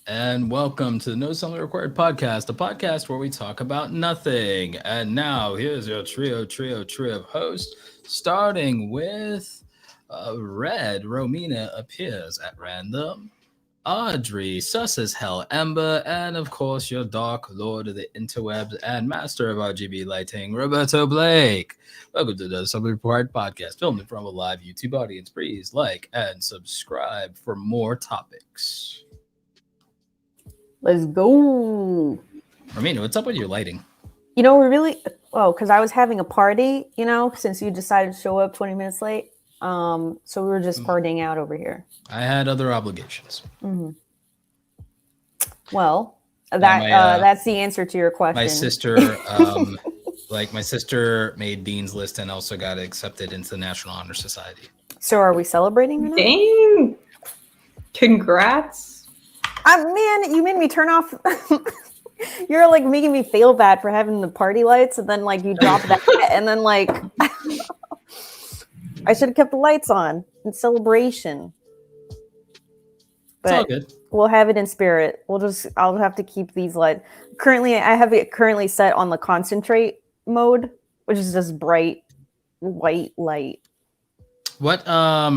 And welcome to the No Something Required podcast, a podcast where we talk about nothing. And now here's your trio of hosts, starting with RedRomina appears at random, Audrey, sus as hell, Ember, and of course your dark lord of the interwebs and master of RGB lighting, Roberto Blake. Welcome to the No Something Required podcast, filmed in front of a live YouTube audience. Please like and subscribe for more topics. Let's go. Romina, what's up with your lighting? Because I was having a party, since you decided to show up 20 minutes late. So we were just partying out over here. I had other obligations. Mm-hmm. Well, that's the answer to your question. My sister, my sister made Dean's List and also got accepted into the National Honor Society. So are we celebrating? Dang! Congrats. Man, you made me turn off. You're like making me feel bad for having the party lights, and then like you drop that, and then like I should have kept the lights on in celebration. But it's all good. We'll have it in spirit. I'll have to keep these lights. Currently, I have it set on the concentrate mode, which is just bright white light. What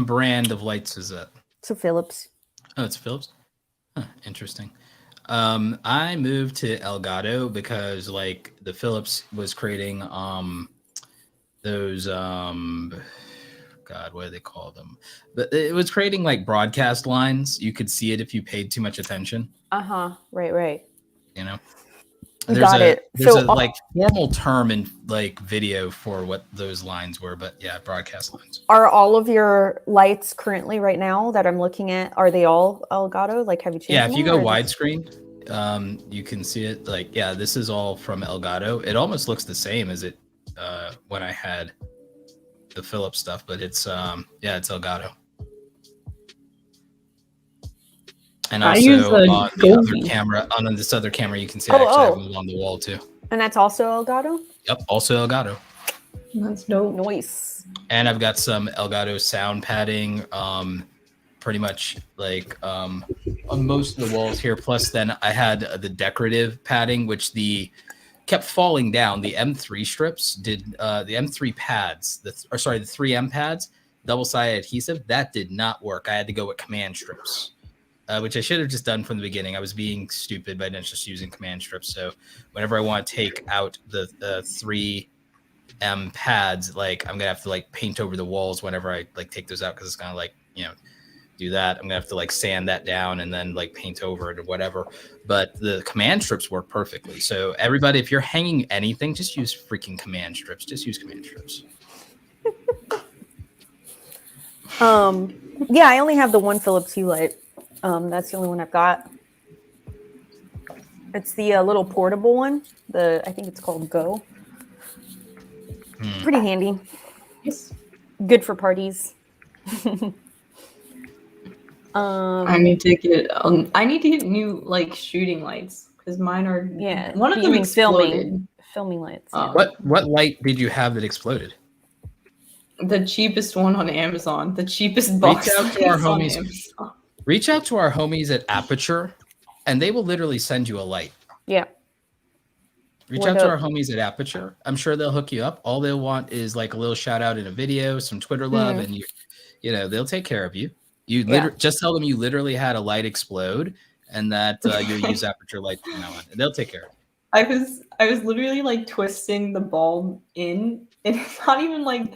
brand of lights is that? So Philips. Oh, it's Philips. Huh, interesting. I moved to Elgato because like the Philips was creating those God, what do they call them? But it was creating like broadcast lines. You could see it if you paid too much attention. Right. You know, there's There's a like formal term in like video for what those lines were, but yeah, broadcast lines. Are all of your lights currently right now that I'm looking at? Are they all Elgato? Like, have you changed? Yeah, if you go widescreen, you can see it. Like, yeah, this is all from Elgato. It almost looks the same as it when I had the Philips stuff, but it's it's Elgato. And also on the other camera, on this other camera, you can see I actually have them on the wall too. And that's also Elgato? Yep, also Elgato. That's dope. Nice. And I've got some Elgato sound padding, pretty much like on most of the walls here. Plus, then I had the decorative padding, which kept falling down. The M3 strips did the M3 pads, the 3M pads, double-sided adhesive, that did not work. I had to go with command strips. Which I should have just done from the beginning. I was being stupid by not just using command strips. So whenever I want to take out the 3M pads, like I'm gonna have to like paint over the walls whenever I like take those out, because it's gonna like do that. I'm gonna have to like sand that down and then like paint over it or whatever. But the command strips work perfectly. So everybody, if you're hanging anything, just use freaking command strips. Just use command strips. Yeah, I only have the one Philips Hue light. That's the only one I've got. It's the little portable one. I think it's called Go. Pretty handy. Yes. Good for parties. I need to get new like shooting lights because mine are one of them exploded. Filming lights. What light did you have that exploded? The cheapest one on Amazon. The cheapest box. Reach out to our homies. Reach out to our homies at Aperture, and they will literally send you a light. Yeah. Reach out to our homies at Aperture. I'm sure they'll hook you up. All they'll want is like a little shout out in a video, some Twitter love, and they'll take care of you. Just tell them you literally had a light explode, and that you'll use Aperture light from now on, and they'll take care of you. I was literally like twisting the bulb in, and it's not even like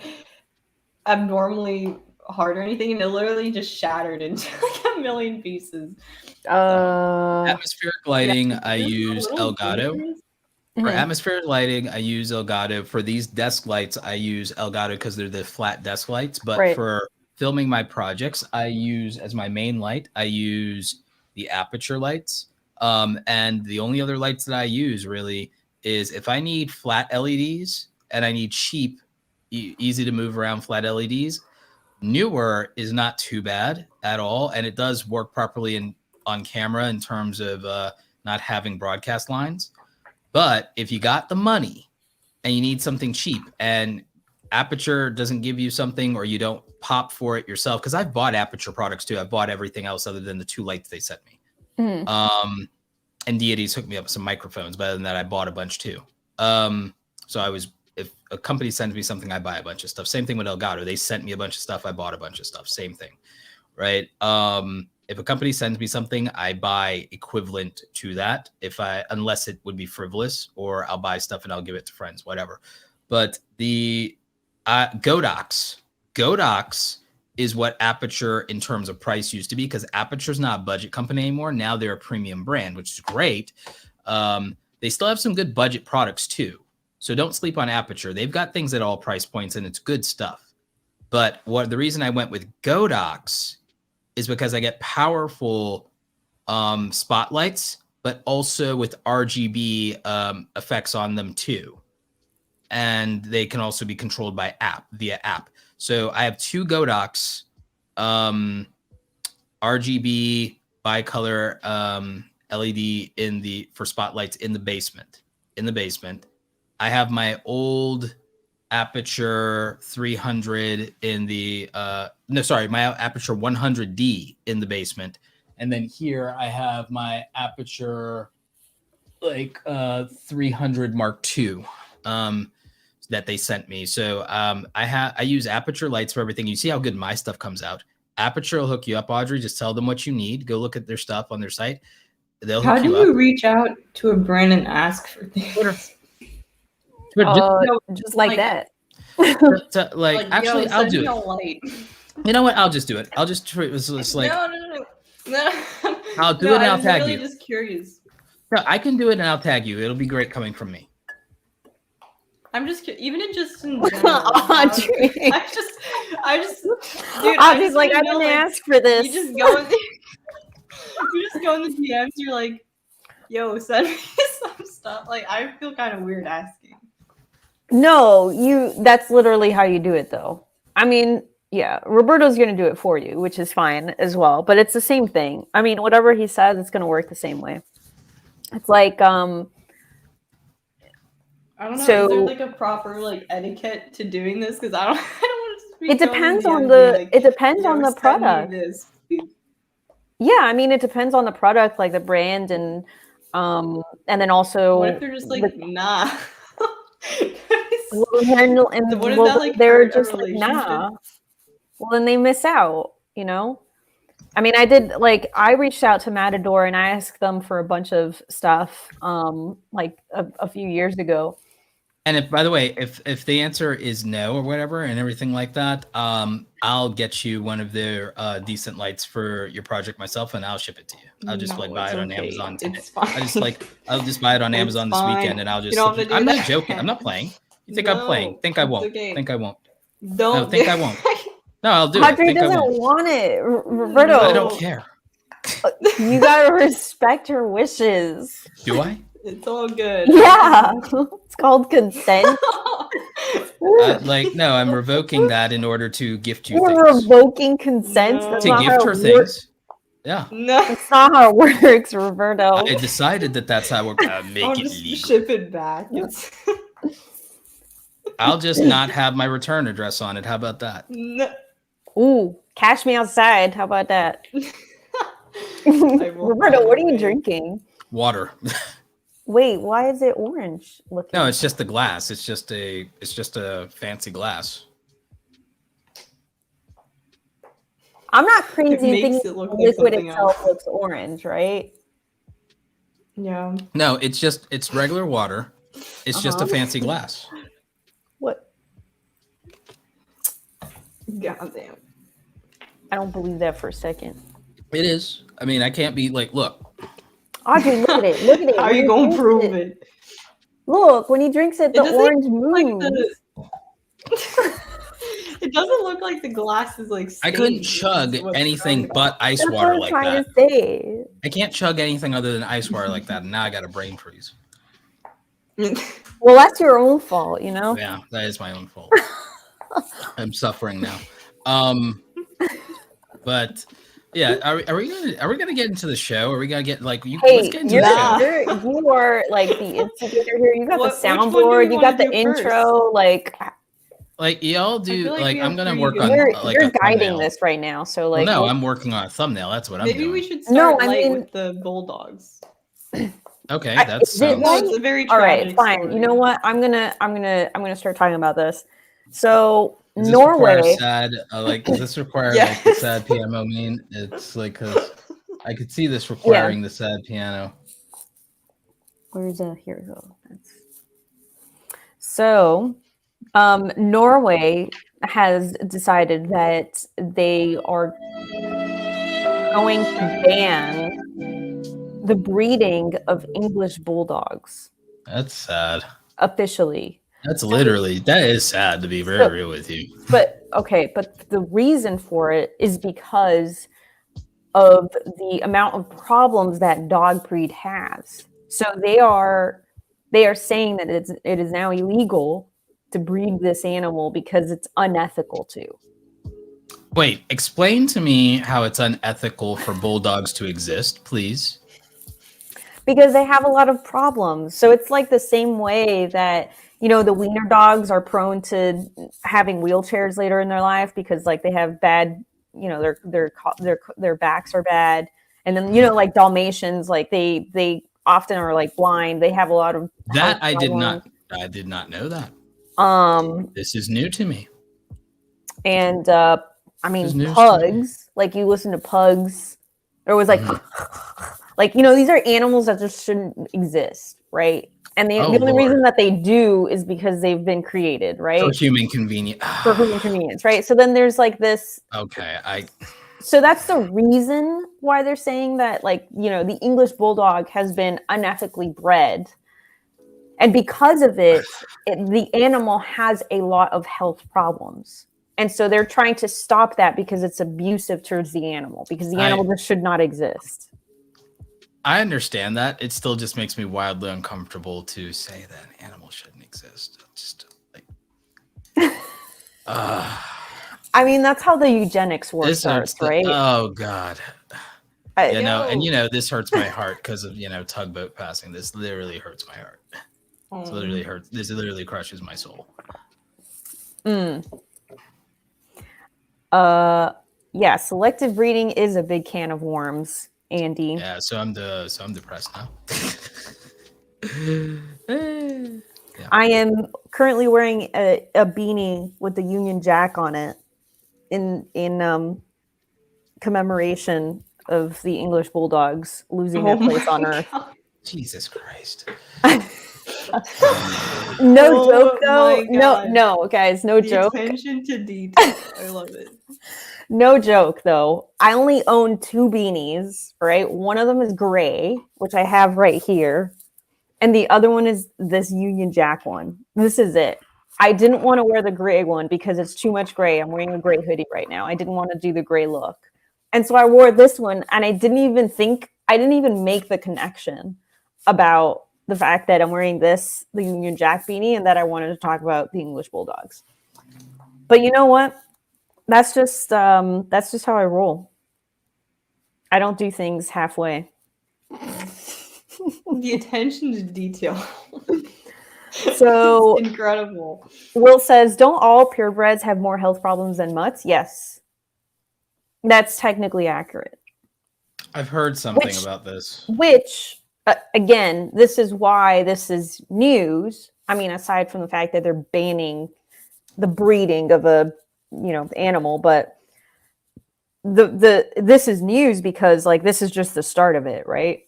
abnormally hard or anything, and it literally just shattered into like a million pieces. Atmospheric lighting, I use Elgato. For atmospheric lighting, I use Elgato. For these desk lights, I use Elgato because they're the flat desk lights. But for filming my projects, I use as my main light, I use the Aperture lights. And the only other lights that I use really is if I need flat LEDs and I need cheap, easy to move around flat LEDs. Newer is not too bad at all, and it does work properly on camera in terms of not having broadcast lines. But if you got the money and you need something cheap and Aperture doesn't give you something, or you don't pop for it yourself, because I've bought Aperture products too. I've bought everything else other than the two lights they sent me. And Deities hooked me up with some microphones. But other than that, I bought a bunch too. So if a company sends me something, I buy a bunch of stuff. Same thing with Elgato. They sent me a bunch of stuff. I bought a bunch of stuff. Same thing, right? If a company sends me something, I buy equivalent to that. Unless it would be frivolous, or I'll buy stuff and I'll give it to friends, whatever. But the Godox is what Aperture in terms of price used to be, because Aperture's not a budget company anymore. Now they're a premium brand, which is great. They still have some good budget products too. So don't sleep on Aperture. They've got things at all price points and it's good stuff. But the reason I went with Godox is because I get powerful spotlights, but also with RGB effects on them too. And they can also be controlled via app. So I have 2 Godox RGB bicolor LED for spotlights in the basement. I have my old Aperture 300 my Aperture 100D in the basement. And then here I have my Aperture 300 Mark II that they sent me. So I use Aperture lights for everything. You see how good my stuff comes out. Aperture will hook you up, Audrey. Just tell them what you need. Go look at their stuff on their site. They'll hook you up. How do you reach out to a brand and ask for things? Just like that. Actually, I'll do it. You know what? I'll just do it. I'll just treat it like no. I'll do it and I'll tag you. I'm just curious. No, I can do it and I'll tag you. It'll be great coming from me. I'm just even in general. Audrey. I just dude, Audrey's like, I didn't ask for this. You just go in the DMs, you're like, yo, send me some stuff. Like, I feel kind of weird asking. No, that's literally how you do it though. I mean, yeah, Roberto's going to do it for you, which is fine as well, but it's the same thing. I mean, whatever he says, it's going to work the same way. It's like, I don't know. So, is there like a proper etiquette to doing this? Because I don't want to speak. It depends on the product. Yeah, I mean, it depends on the product, like the brand, and then also. What if they're just nah? They're just like, nah. Well, then they miss out, you know? I mean, I reached out to Matador and I asked them for a bunch of stuff a few years ago. And by the way, if the answer is no or whatever and everything like that, I'll get you one of their decent lights for your project myself, and I'll ship it to you. I'll just buy it on Amazon today. I'll just buy it on Amazon this weekend, and I'll just. I'm not joking. I'm not playing. You think I'm playing? Think I won't? Okay. Think I won't? Don't think I won't. No, I'll do Audrey it. doesn't want it, Roberto. I don't care. You gotta respect her wishes. Do I? It's all good. Yeah, it's called consent. No, I'm revoking that in order to gift you You're things. Revoking consent To gift her things. Yeah. No, that's not how it works, Roberto. I decided that's how we're gonna make I'll it just legal. ship it back. I'll just not have my return address on it. How about that? No. Ooh, cash me outside. How about that? Roberto, what are you drinking? Water. Wait, why is it orange looking? No, it's just the glass. It's just a fancy glass. I'm not crazy thinking it look the liquid like itself else. looks orange, right? Yeah. No, it's regular water. It's just a fancy glass. What? God damn. I don't believe that for a second. It is. I mean, I can't be like, look. Audrey, look at it. Look at it. How are you going to prove it? Look, when he drinks it, the orange moves. It doesn't look like the glass is like. I couldn't chug anything but ice water like that. I can't chug anything other than ice water like that, and now I got a brain freeze. Well, that's your own fault, you know? Yeah, that is my own fault. I'm suffering now. But yeah, are we gonna get into the show? Are we gonna get let's get into the show. You are like the instigator here. You got the soundboard. You got the intro. Like y'all do. Like I'm gonna work good... on. You're guiding this right now, so like. Well, no, I'm working on a thumbnail. That's what I'm doing. Maybe we should start with the Bulldogs. Okay, that's it's a very all right. Fine. Story. You know what? I'm gonna start talking about this. So does this Norway. Require sad, does this require like the sad piano mean? It's like because I could see this requiring the sad piano. Where's here we go. So, Norway has decided that they are going to ban the breeding of English bulldogs. That's sad. Officially. That is sad, to be very real with you. But the reason for it is because of the amount of problems that dog breed has. So they are saying that it is now illegal to breed this animal because it's unethical to. Wait, explain to me how it's unethical for bulldogs to exist, please. Because they have a lot of problems. So it's like the same way that, the wiener dogs are prone to having wheelchairs later in their life because like they have bad, their backs are bad. And then, like Dalmatians, like they often are like blind. They have a lot of that I did not know that. This is new to me. And pugs, like you listen to pugs, there was like like these are animals that just shouldn't exist, right? And the only reason that they do is because they've been created, right? For human convenience. For human convenience, right? So then there's like this. Okay, So that's the reason why they're saying that, like, the English Bulldog has been unethically bred. And because of it, the animal has a lot of health problems. And so they're trying to stop that because it's abusive towards the animal, because the animal just should not exist. I understand that. It still just makes me wildly uncomfortable to say that an animal shouldn't exist. Just like, I mean, that's how the eugenics war starts, right? Oh God. This hurts my heart because of Tugboat passing. This literally hurts my heart. This literally hurts. This literally crushes my soul. Yeah, selective breeding is a big can of worms, Andy. Yeah, so I'm depressed now. Yeah. I am currently wearing a beanie with the Union Jack on it in commemoration of the English Bulldogs losing their place on Earth. Jesus Christ. No joke though. No, guys, no joke. Attention to detail. I love it. No joke though. I only own 2 beanies, right? One of them is gray, which I have right here. And the other one is this Union Jack one. This is it. I didn't want to wear the gray one because it's too much gray. I'm wearing a gray hoodie right now. I didn't want to do the gray look. And so I wore this one, and I didn't even make the connection about the fact that I'm wearing the Union Jack beanie, and that I wanted to talk about the English Bulldogs. But you know what? That's just how I roll. I don't do things halfway. The attention to detail. So it's incredible. Will says, don't all purebreds have more health problems than mutts? Yes. That's technically accurate. I've heard something about this. Which, again, this is why this is news. I mean, aside from the fact that they're banning the breeding of a animal, but this is news because like this is just the start of it, right?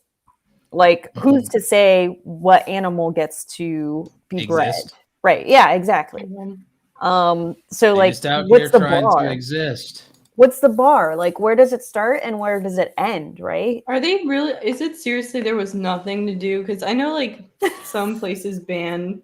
Like, who's to say what animal gets to be bred? Right. Yeah, exactly. So like, what's the bar? What's the bar? Like, where does it start and where does it end, right? Are they really, is it seriously there was nothing to do? Because I know like some places ban,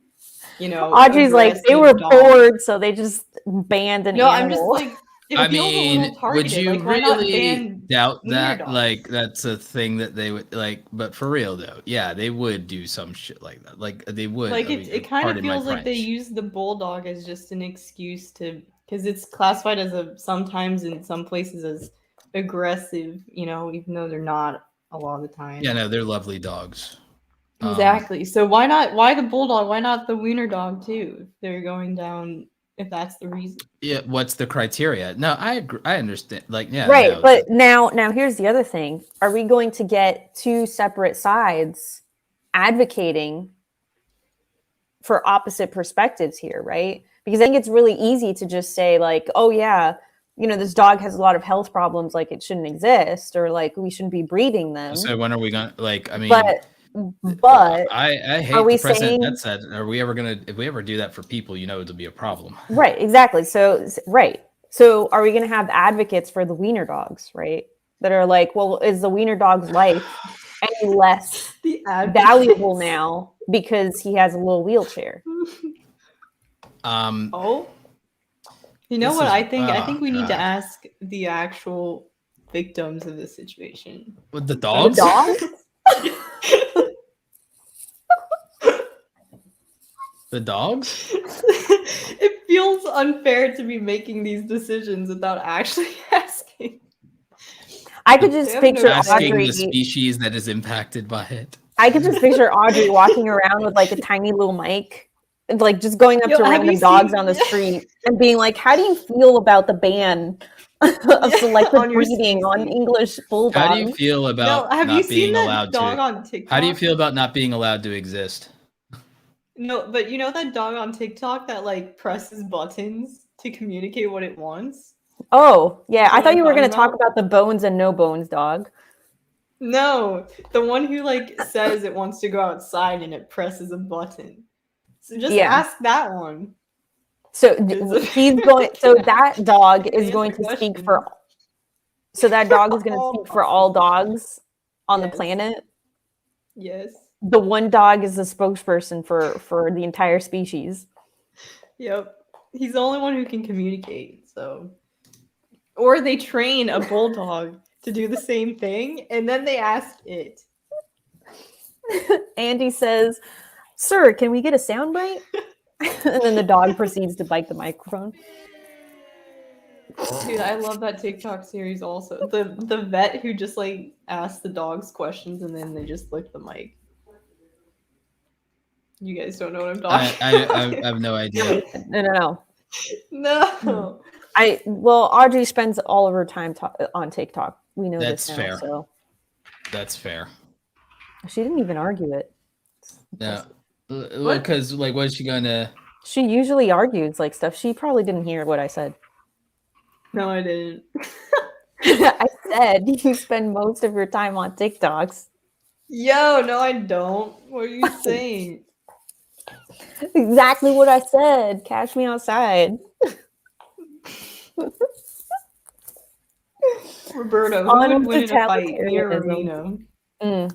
Audrey's like, they were bored, so they just banned an animal. I'm just like, I mean, would you really doubt that? Like, that's a thing that they would like. But for real though, yeah, they would do some shit like that. Like they would. Like it kind of feels like they use the bulldog as just an excuse to, because it's classified as sometimes in some places as aggressive. Even though they're not a lot of the time. Yeah, no, they're lovely dogs. Exactly. So why not? Why the bulldog? Why not the wiener dog too? If they're going down if that's the reason. Yeah, what's the criteria? No, I agree. I understand. Like, yeah, right. no, But now here's the other thing. Are we going to get two separate sides advocating for opposite perspectives here, right? Because I think it's really easy to just say like, oh yeah, this dog has a lot of health problems, like it shouldn't exist, or like we shouldn't be breeding them. So when are we gonna I mean, but I hate the precedent that said, are we ever gonna, if we ever do that for people, it'll be a problem. Right, exactly. So are we gonna have advocates for the wiener dogs, right? That are like, well, is the wiener dog's life any less valuable now because he has a little wheelchair? You know what I think? I think we need to ask the actual victims of the situation. With the dogs? The dogs? The dogs? It feels unfair to be making these decisions without actually asking. I could just picture asking Audrey, the species that is impacted by it. I could just picture Audrey walking around with like a tiny little mic, and like just going up to random dogs on the street and being like, "How do you feel about the ban of selective breeding on English bulldogs? How do you feel about not being allowed to? On TikTok? How do you feel about not being allowed to exist?" No, but that dog on TikTok that like presses buttons to communicate what it wants? Oh, yeah. I thought you were going to talk about the bones and no bones dog. No, the one who like says it wants to go outside and it presses a button. So just ask that one. So he's going. So that dog is going to speak for. So that dog is going to speak for all dogs on the planet. Yes. The one dog is the spokesperson for the entire species. Yep. He's the only one who can communicate. So, or they train a bulldog to do the same thing, and then they ask it. Andy says, "Sir, can we get a soundbite?" And then the dog proceeds to bite the microphone. Dude, I love that TikTok series also. The vet who just like asks the dogs questions and then they just lick the mic. You guys don't know what I'm talking about. I have no idea. No. No. Audrey spends all of her time on TikTok. We know that's this now, fair. So. That's fair. She didn't even argue it. Yeah. Because like, what is she gonna? She usually argues like stuff. She probably didn't hear what I said. No, I didn't. I said you spend most of your time on TikToks. Yo, no, I don't. What are you saying? Exactly what I said. Catch me outside. Roberto, who would win in a fight? Me or Romina?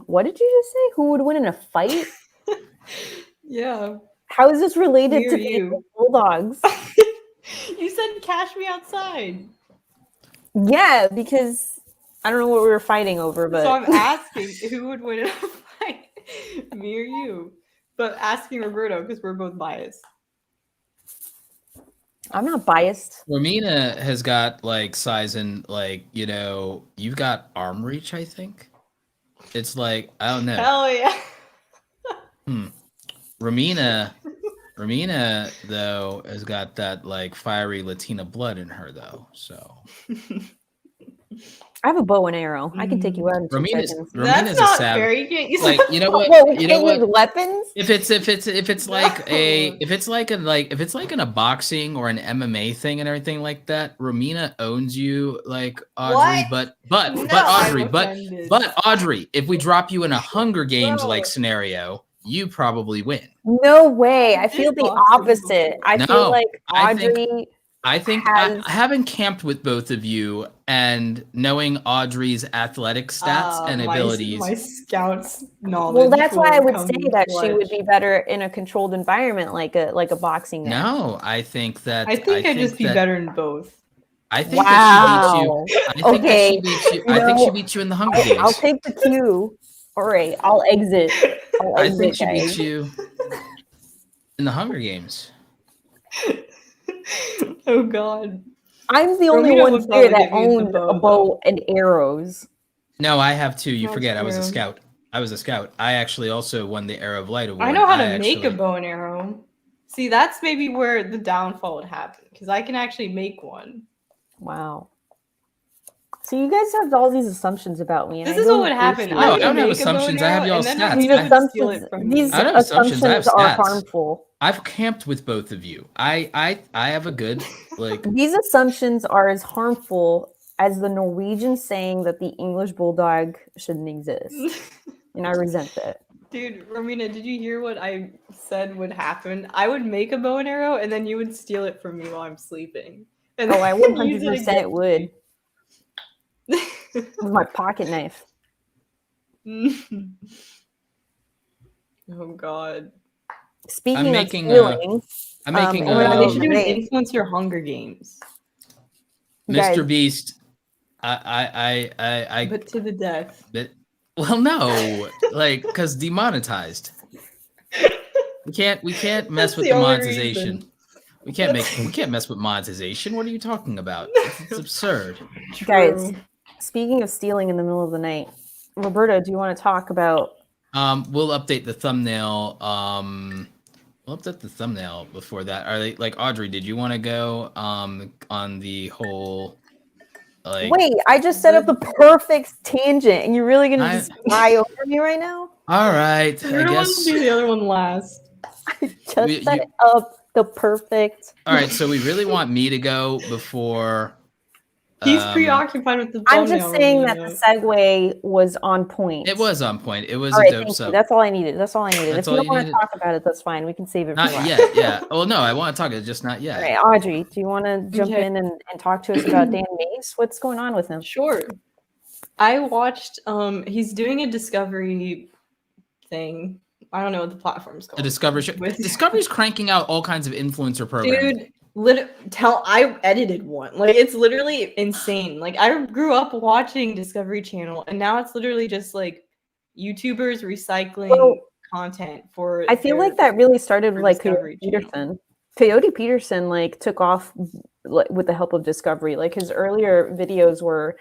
What did you just say? Who would win in a fight? Yeah. How is this related to you? Bulldogs? You said catch me outside. Yeah, because I don't know what we were fighting over, but so I'm asking who would win in a fight, me or you? But asking Roberto because we're both biased. I'm not biased. Romina has got like size and like you've got arm reach. I think it's like I don't know. Hell yeah. Romina though has got that like fiery Latina blood in her though. So I have a bow and arrow. I can take you out in 2 seconds. Romina's a savage. Fair. You can't use like you know what? You know what? Weapons? If it's like in a boxing or an MMA thing and everything like that, Romina owns you like Audrey. What? But Audrey, if we drop you in a Hunger Games like scenario, you probably win. No way. I feel the opposite. I feel like Audrey. I think having camped with both of you and knowing Audrey's athletic stats and abilities. My scouts knowledge. Well, that's why I would say that she would be better in a controlled environment like a boxing match. No, I think I'd just be better in both. I think that she beats you. I think she beats you in the Hunger Games. I'll take the cue. All right, I'll exit. I think she beats you in the Hunger Games. Oh God! I'm the only one here that owned a bow and arrows. No, I have two. You forget, I was a scout. I actually also won the Arrow of Light award. I know how to make a bow and arrow. See, that's maybe where the downfall would happen, because I can actually make one. Wow. So you guys have all these assumptions about me. This is what would happen. No, I don't have assumptions. I have y'all stats. These assumptions are harmful. I've camped with both of you. I have a good These assumptions are as harmful as the Norwegian saying that the English bulldog shouldn't exist. And I resent it. Dude, Romina, did you hear what I said would happen? I would make a bow and arrow, and then you would steal it from me while I'm sleeping. And I 100% would. With my pocket knife. Oh God. Speaking of stealing, I'm making they should do an influencer Hunger Games. Mr. Beast. I but to the death. Well, no, because demonetized. We can't mess with the monetization. We can't mess with monetization. What are you talking about? It's absurd. Guys, speaking of stealing in the middle of the night, Roberto, do you want to talk about? We'll update the thumbnail. We'll update the thumbnail before that. Are they Audrey? Did you want to go on the whole? Wait, I just set up the perfect tangent, and you're really gonna just fly over me right now? All right, I guess be the other one last. I just set up the perfect. All right, so we really want me to go before. He's preoccupied with the thumbnail. I'm just saying that the segue was on point. It was on point. It was a dope sub. That's all I needed. If you don't want to talk about it, that's fine. We can save it for not yet. Yeah. Well, no, I want to talk. It's just not yet. All right, Audrey, do you want to jump in and talk to us about Dan Mace? What's going on with him? Sure. I watched. He's doing a Discovery thing. I don't know what the platform's called. A Discovery show. Discovery's cranking out all kinds of influencer programs. Dude. I edited one. It's literally insane. I grew up watching Discovery Channel, and now it's literally just YouTubers recycling content for. I feel like that really started with Coyote Peterson. Coyote Peterson took off with the help of Discovery. His earlier videos were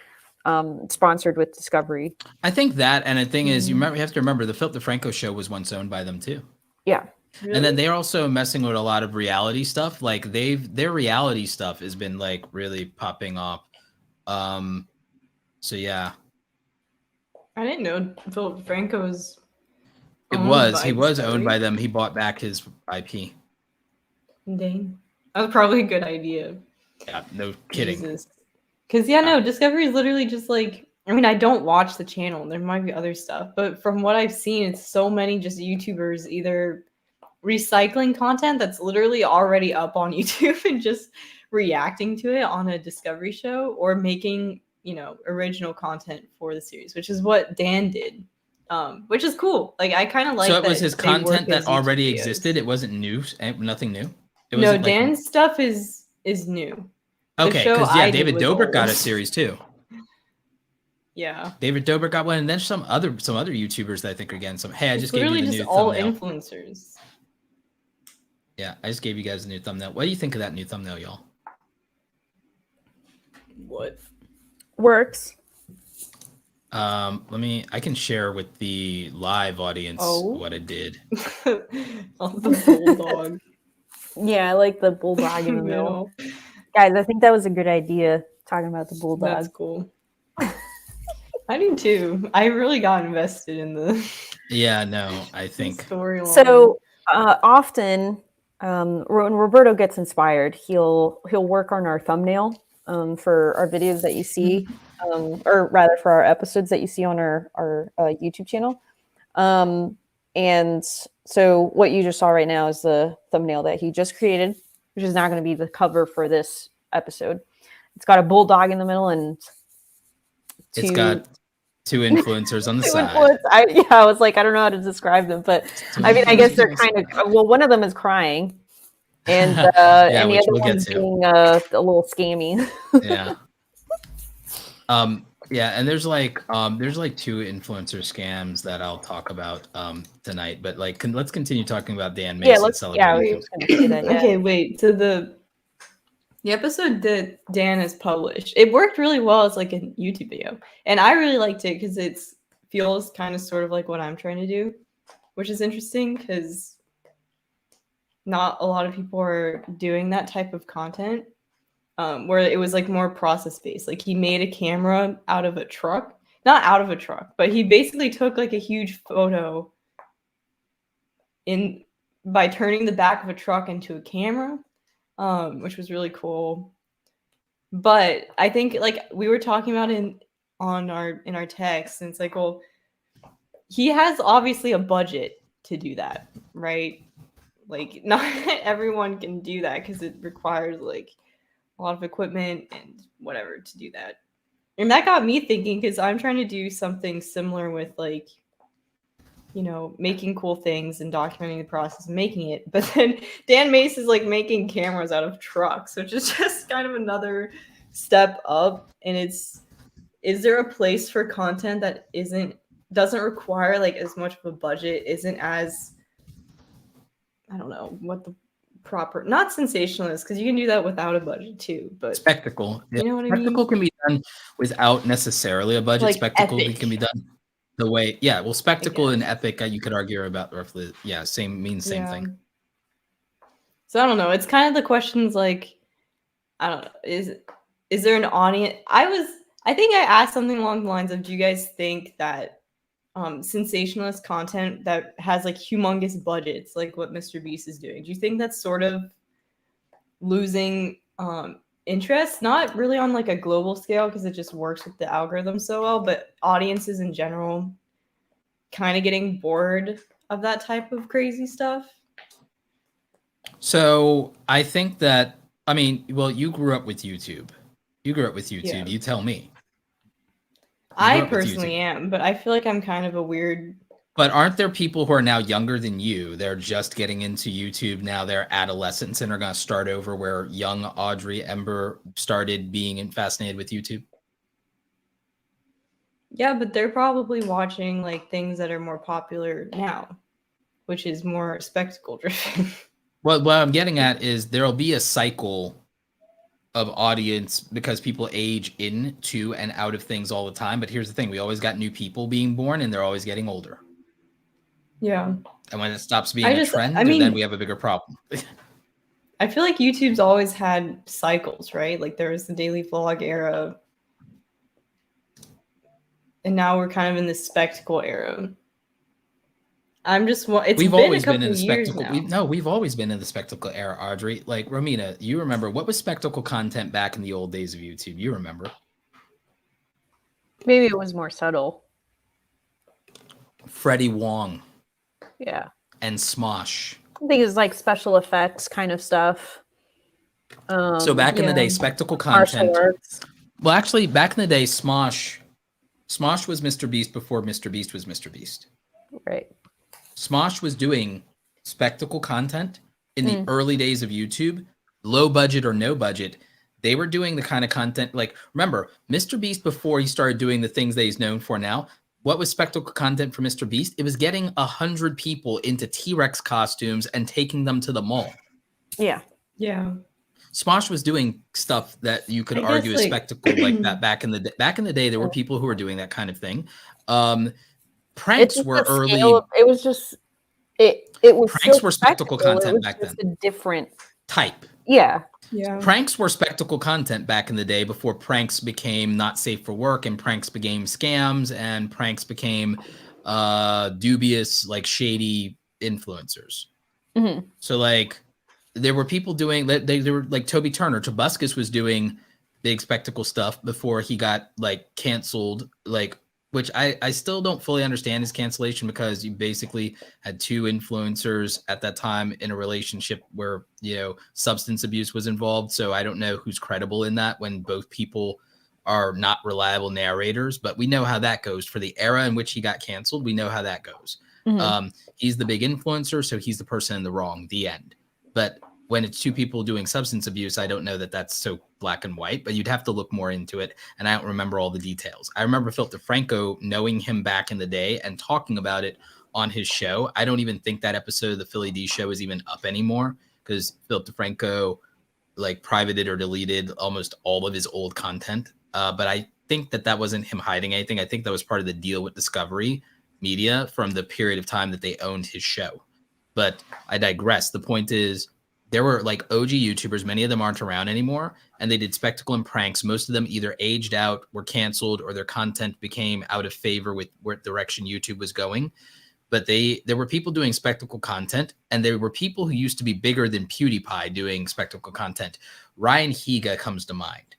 sponsored with Discovery. I think that, and the thing is, you have to remember the Philip DeFranco show was once owned by them too. Yeah. Really? And then they're also messing with a lot of reality stuff. Their reality stuff has been really popping off. So yeah. I didn't know Philip DeFranco was. He was owned by them. He bought back his IP. Dang, that was probably a good idea. Yeah, no kidding. Because Discovery is literally just I don't watch the channel. There might be other stuff, but from what I've seen, it's so many just YouTubers either recycling content that's literally already up on YouTube and just reacting to it on a Discovery show, or making original content for the series, which is what Dan did, which is cool. I kind of like. So it was his content that already existed. It wasn't new, nothing new. No, Dan's stuff is new. Okay, because David Dobrik got a series too. Yeah, David Dobrik got one, and then some other YouTubers that I think are getting some. Hey, I just gave you the new all thumbnail. Influencers. Yeah, I just gave you guys a new thumbnail. What do you think of that new thumbnail, y'all? What works? I can share with the live audience what I did. The bulldog. Yeah, I like the bulldog in the middle. Guys, I think that was a good idea, talking about the bulldog. That's cool. I do too. I really got invested in the. Yeah, no, I think storyline. So often, when Roberto gets inspired, he'll work on our thumbnail for our videos that you see, or rather for our episodes that you see on our YouTube channel. And so what you just saw right now is the thumbnail that he just created, which is now going to be the cover for this episode. It's got a bulldog in the middle, and it's got two influencers on the side. I was like, I don't know how to describe them, but I mean, I guess they're kind of, one of them is crying, and the other one's being a little scammy. Yeah. Yeah, and there's two influencer scams that I'll talk about tonight, but let's continue talking about Dan Mace. Okay, wait. So the episode that Dan has published, it worked really well as a YouTube video, and I really liked it because it feels kind of sort of like what I'm trying to do, which is interesting because not a lot of people are doing that type of content, where it was like more process based. Like he made a camera out of a truck, not out of a truck, but he basically took like a huge photo by turning the back of a truck into a camera, which was really cool. But I think like we were talking about in our text, and it's like, well, he has obviously a budget to do that, right? Like not everyone can do that because it requires like a lot of equipment and whatever to do that. And that got me thinking, because I'm trying to do something similar with like, you know, making cool things and documenting the process of making it. But then Dan Mace is like making cameras out of trucks, which is just kind of another step up. And is there a place for content that doesn't require like as much of a budget, isn't as, I don't know what the proper, not sensationalist, because you can do that without a budget too, but spectacle. You know what spectacle I mean? can be done without necessarily a budget. Like spectacle epic. can be done the way, yeah. Well, spectacle and epic, you could argue about roughly, same thing. So I don't know. It's kind of the questions like, I don't know. Is there an audience? I think I asked something along the lines of, do you guys think that sensationalist content that has like humongous budgets, like what Mr. Beast is doing, do you think that's sort of losing interest? Not really on like a global scale because it just works with the algorithm so well, but audiences in general kind of getting bored of that type of crazy stuff? So I think that, I mean, well, you grew up with YouTube. Yeah. You tell me. I personally am, but I feel like I'm kind of a weird. But aren't there people who are now younger than you? They're just getting into YouTube now. They're adolescents and are going to start over where young Audrey Ember started being fascinated with YouTube. Yeah, but they're probably watching like things that are more popular now, which is more spectacle driven. Well, what I'm getting at is there'll be a cycle of audience because people age into and out of things all the time. But here's the thing. We always got new people being born and they're always getting older. Yeah. And when it stops being a trend, then we have a bigger problem. I feel like YouTube's always had cycles, right? Like there was the daily vlog era. And now we're kind of in this spectacle era. We've always been in the spectacle. We've always been in the spectacle era, Audrey. Like, Romina, you remember what was spectacle content back in the old days of YouTube? You remember? Maybe it was more subtle. Freddie Wong. Yeah. And Smosh. I think it's like special effects kind of stuff. So back in the day, spectacle content. Well, actually, back in the day, Smosh was Mr. Beast before Mr. Beast was Mr. Beast. Right. Smosh was doing spectacle content in the early days of YouTube, low budget or no budget. They were doing the kind of content, like, remember, Mr. Beast, before he started doing the things that he's known for now, what was spectacle content for Mr. Beast? It was getting 100 people into T-Rex costumes and taking them to the mall. Yeah. Yeah. Smosh was doing stuff that you could argue is spectacle like that back in the day. Back in the day, there were people who were doing that kind of thing. Pranks were early. It was just it was pranks were spectacle content back then. A different type. Yeah. Yeah. Pranks were spectacle content back in the day before pranks became not safe for work and pranks became scams and pranks became dubious, like shady influencers. Mm-hmm. So like there were people doing they were like Toby Turner. Tobuscus was doing big spectacle stuff before he got like canceled, like, which I still don't fully understand his cancellation, because you basically had two influencers at that time in a relationship where, you know, substance abuse was involved. So I don't know who's credible in that when both people are not reliable narrators, but we know how that goes. For the era in which he got canceled, we know how that goes. Mm-hmm. He's the big influencer, so he's the person in the wrong, the end. But when it's two people doing substance abuse, I don't know that that's so black and white, but you'd have to look more into it. And I don't remember all the details. I remember Phil DeFranco knowing him back in the day and talking about it on his show. I don't even think that episode of the Philly D show is even up anymore, because Phil DeFranco like privated or deleted almost all of his old content. But I think that wasn't him hiding anything. I think that was part of the deal with Discovery Media from the period of time that they owned his show. But I digress. The point is, there were like OG YouTubers, many of them aren't around anymore, and they did spectacle and pranks. Most of them either aged out, were canceled, or their content became out of favor with what direction YouTube was going. But there were people doing spectacle content, and there were people who used to be bigger than PewDiePie doing spectacle content. Ryan Higa comes to mind.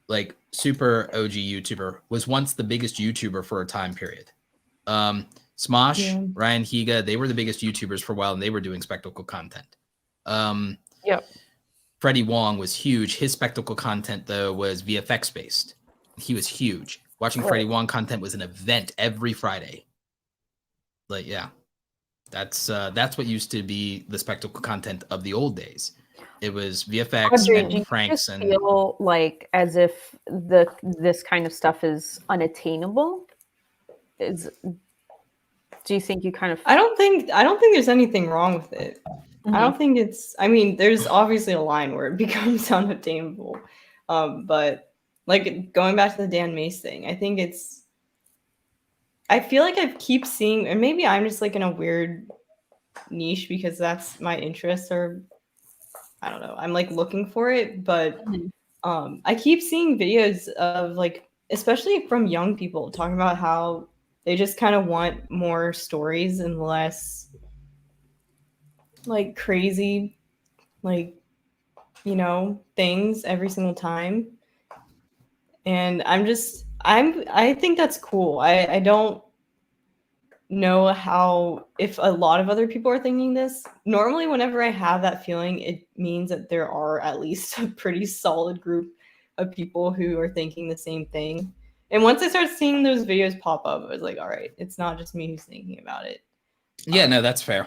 Like super OG YouTuber, was once the biggest YouTuber for a time period. Smosh, Ryan Higa, they were the biggest YouTubers for a while, and they were doing spectacle content. Freddie Wong was huge. His spectacle content, though, was VFX based. He was huge. Watching Freddie Wong content was an event every Friday. Like, yeah, that's what used to be the spectacle content of the old days. It was VFX Audrey, and pranks. And feel like as if this kind of stuff is unattainable. Do you think you kind of? I don't think there's anything wrong with it. I don't think it's. I mean, there's obviously a line where it becomes unattainable, but like going back to the Dan Mace thing, I think it's. I feel like I keep seeing, and maybe I'm just like in a weird niche because that's my interest, or I don't know. I'm like looking for it, but I keep seeing videos of like, especially from young people, talking about how they just kind of want more stories and less like crazy, like, you know, things every single time. And I think that's cool. I don't know how, if a lot of other people are thinking this. Normally, whenever I have that feeling, it means that there are at least a pretty solid group of people who are thinking the same thing. And once I start seeing those videos pop up, I was like, all right, it's not just me who's thinking about it. Yeah, no, that's fair.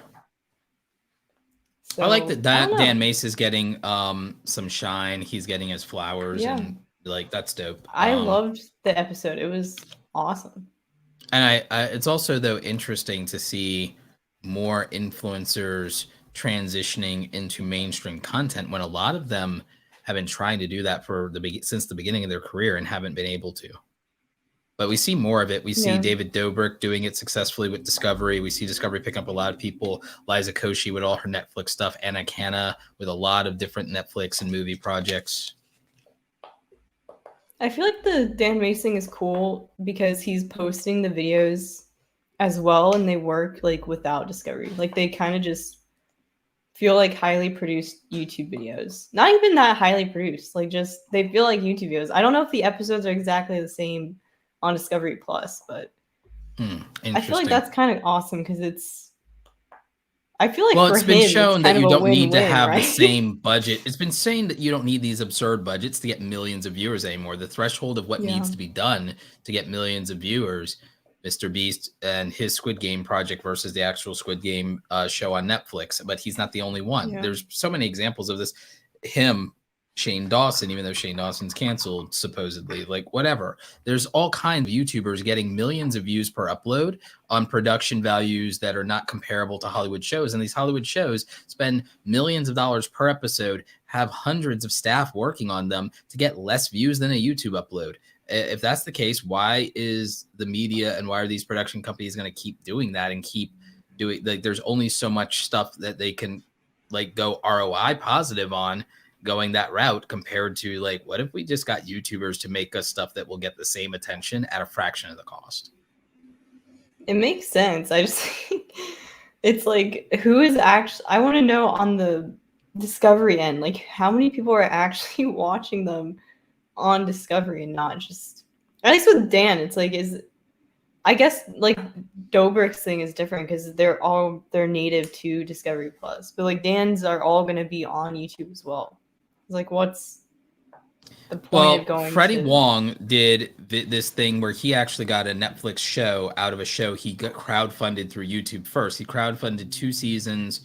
So, I like that Dan Mace is getting some shine. He's getting his flowers, and like that's dope. I loved the episode. It was awesome. And it's also though interesting to see more influencers transitioning into mainstream content when a lot of them have been trying to do that since the beginning of their career and haven't been able to. But we see more of it. We see David Dobrik doing it successfully with Discovery. We see Discovery picking up a lot of people. Liza Koshy with all her Netflix stuff. Anna Canna with a lot of different Netflix and movie projects. I feel like the Dan Mace thing is cool because he's posting the videos as well, and they work like without Discovery. Like they kind of just feel like highly produced YouTube videos. Not even that highly produced. Like just they feel like YouTube videos. I don't know if the episodes are exactly the same on Discovery Plus, but I feel like that's kind of awesome because I feel like it's been shown that you don't need to have the same budget. It's been saying that you don't need these absurd budgets to get millions of viewers anymore. The threshold of what needs to be done to get millions of viewers, Mr. Beast and his Squid Game project versus the actual Squid Game show on Netflix. But he's not the only one. Yeah. There's so many examples of this. Shane Dawson, even though Shane Dawson's canceled, supposedly, like whatever. There's all kinds of YouTubers getting millions of views per upload on production values that are not comparable to Hollywood shows. And these Hollywood shows spend millions of dollars per episode, have hundreds of staff working on them to get less views than a YouTube upload. If that's the case, why is the media and why are these production companies going to keep doing that and keep doing, like, there's only so much stuff that they can like go ROI positive on going that route compared to like, what if we just got YouTubers to make us stuff that will get the same attention at a fraction of the cost? It makes sense. I just think it's like, who is actually, I want to know on the Discovery end, like how many people are actually watching them on Discovery and not just, at least with Dan, it's like, I guess like Dobrik's thing is different because they're native to Discovery Plus, but like Dan's are all going to be on YouTube as well. Like, what's the point of going? Freddie Wong did this thing where he actually got a Netflix show out of a show he got crowdfunded through YouTube first. He crowdfunded 2 seasons,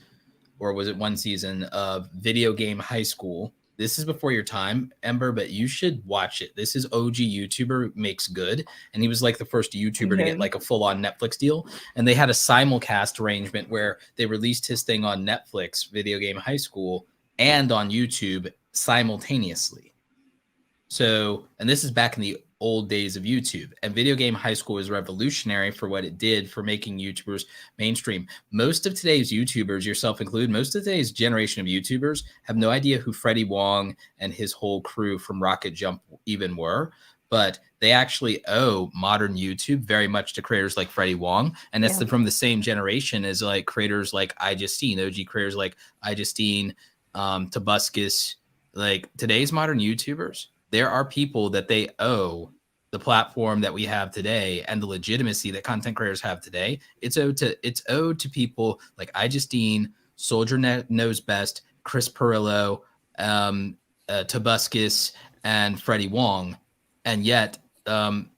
or was it 1 season, of Video Game High School. This is before your time, Ember, but you should watch it. This is OG YouTuber, makes good. And he was like the first YouTuber to get like a full-on Netflix deal. And they had a simulcast arrangement where they released his thing on Netflix, Video Game High School, and on YouTube simultaneously. So, and this is back in the old days of YouTube. And Video Game High School was revolutionary for what it did for making YouTubers mainstream. Most of today's YouTubers, yourself included, most of today's generation of YouTubers have no idea who Freddie Wong and his whole crew from Rocket Jump even were. But they actually owe modern YouTube very much to creators like Freddie Wong. And that's from the same generation as like creators like iJustine, OG creators like iJustine, Tobuscus. Like today's modern YouTubers, there are people that they owe the platform that we have today and the legitimacy that content creators have today. It's owed to people like iJustine, Soldier Knows Best, Chris Perillo, Tobuscus, and Freddie Wong. And yet,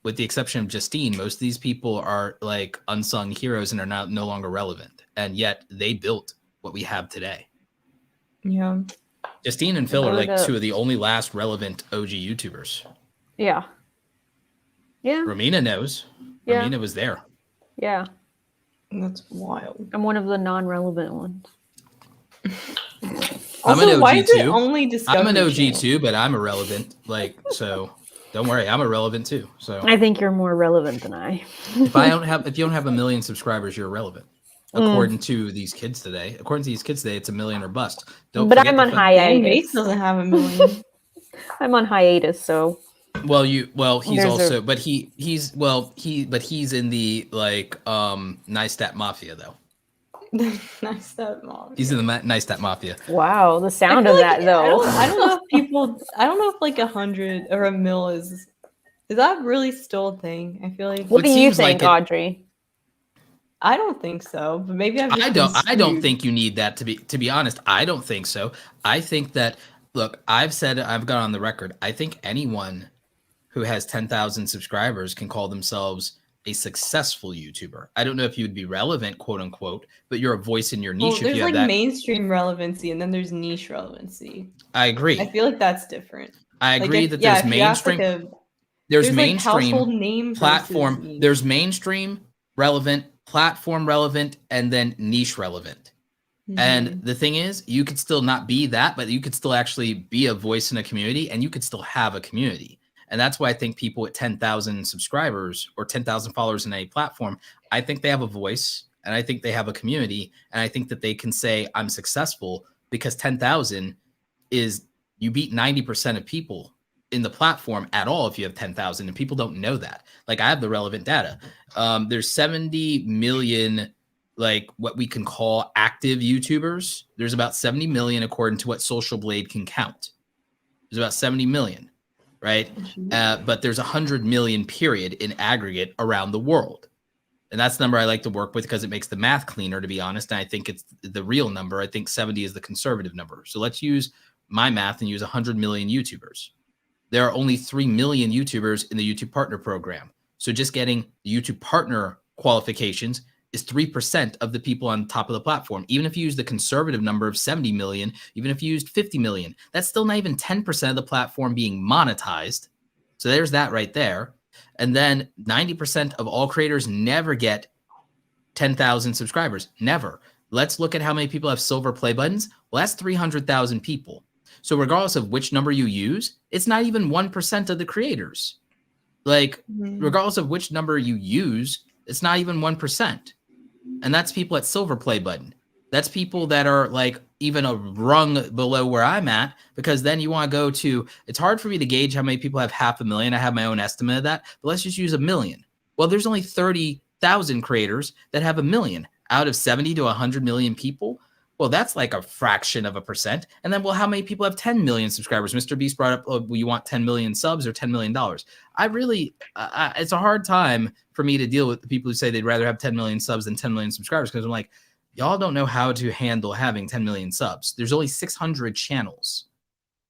with the exception of Justine, most of these people are like unsung heroes and are no longer relevant. And yet they built what we have today. Yeah. Justine and Phil are like two of the only last relevant OG YouTubers. Yeah. Yeah. Romina knows. Yeah. Romina was there. Yeah. That's wild. I'm one of the non-relevant ones. I'm an OG too. I'm an OG too, but I'm irrelevant. Like, so don't worry, I'm irrelevant too. So I think you're more relevant than I. if you don't have 1 million subscribers, you're irrelevant. According to these kids today, it's $1 million or bust. But I'm on hiatus. Mace doesn't have 1 million. I'm on hiatus, so. He's also, but he's in the like Nice Stat Mafia though. Nice Stat Mafia. He's in the Nice Stat Mafia. Wow, the sound of that though. I don't know if like 100 or 1 mil is that really still a thing? I feel like. What do you think, Audrey? I don't think so, but maybe I don't think you need that to be honest. I don't think so. I think that I've gone on the record. I think anyone who has 10,000 subscribers can call themselves a successful YouTuber. I don't know if you would be relevant, quote unquote, but you're a voice in your niche. Well, there's like mainstream relevancy and then there's niche relevancy. I agree. I feel like that's different. I agree that there's mainstream. There's mainstream household name platform. There's mainstream relevant, platform relevant, and then niche relevant. Mm-hmm. And the thing is, you could still not be that, but you could still actually be a voice in a community, and you could still have a community. And that's why I think people at 10,000 subscribers or 10,000 followers in a platform, I think they have a voice, and I think they have a community, and I think that they can say, I'm successful, because 10,000 is, you beat 90% of people in the platform at all if you have 10,000, and people don't know that. Like, I have the relevant data. There's 70 million, like what we can call active YouTubers. There's about 70 million according to what Social Blade can count. There's about 70 million, right? But there's 100 million period in aggregate around the world. And that's the number I like to work with because it makes the math cleaner, to be honest. And I think it's the real number. I think 70 is the conservative number. So let's use my math and use 100 million YouTubers. There are only 3 million YouTubers in the YouTube Partner Program. So just getting the YouTube Partner qualifications is 3% of the people on top of the platform. Even if you use the conservative number of 70 million, even if you used 50 million, that's still not even 10% of the platform being monetized. So there's that right there. And then 90% of all creators never get 10,000 subscribers. Never. Let's look at how many people have silver play buttons. Well, that's 300,000 people. So regardless of which number you use, it's not even 1% of the creators. Like, regardless of which number you use, it's not even 1%. And that's people at silver play button. That's people that are like even a rung below where I'm at, because then you want to go to, it's hard for me to gauge how many people have 500,000. I have my own estimate of that, but let's just use 1 million. Well, there's only 30,000 creators that have 1 million out of 70 to 100 million people. Well, that's like a fraction of a percent. And then, well, how many people have 10 million subscribers? Mr. Beast brought up, well, you want 10 million subs or $10 million? I really, it's a hard time for me to deal with the people who say they'd rather have 10 million subs than 10 million subscribers, because I'm like, y'all don't know how to handle having 10 million subs. There's only 600 channels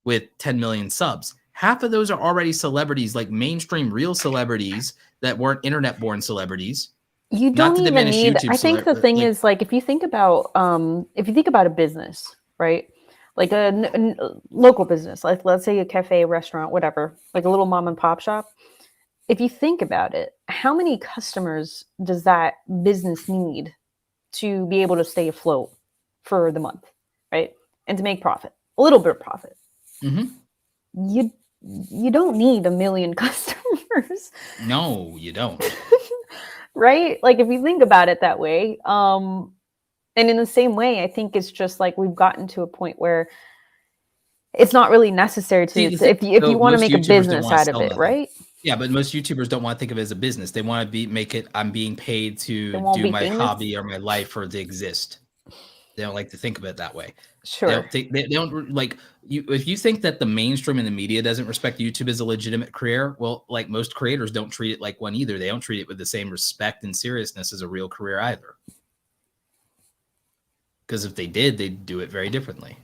with 10 million subs. Half of those are already celebrities, like mainstream real celebrities that weren't internet-born celebrities. You don't even need, I think the thing is, like, if you think about a business, right? Like a local business, like let's say a cafe, restaurant, whatever, like a little mom and pop shop. If you think about it, how many customers does that business need to be able to stay afloat for the month, right? And to make profit, a little bit of profit. Mm-hmm. You don't need 1 million customers YouTubers. No, you don't. Right? Like if you think about it that way. And in the same way, I think it's just like we've gotten to a point where it's not really necessary to if you want to make a business out of it, right? Yeah, but most YouTubers don't want to think of it as a business. They want to make it, I'm being paid to do my hobby or my life or to exist. They don't like to think of it that way. Sure. They don't like you. If you think that the mainstream and the media doesn't respect YouTube as a legitimate career, well, like most creators don't treat it like one either. They don't treat it with the same respect and seriousness as a real career either. Because if they did, they'd do it very differently.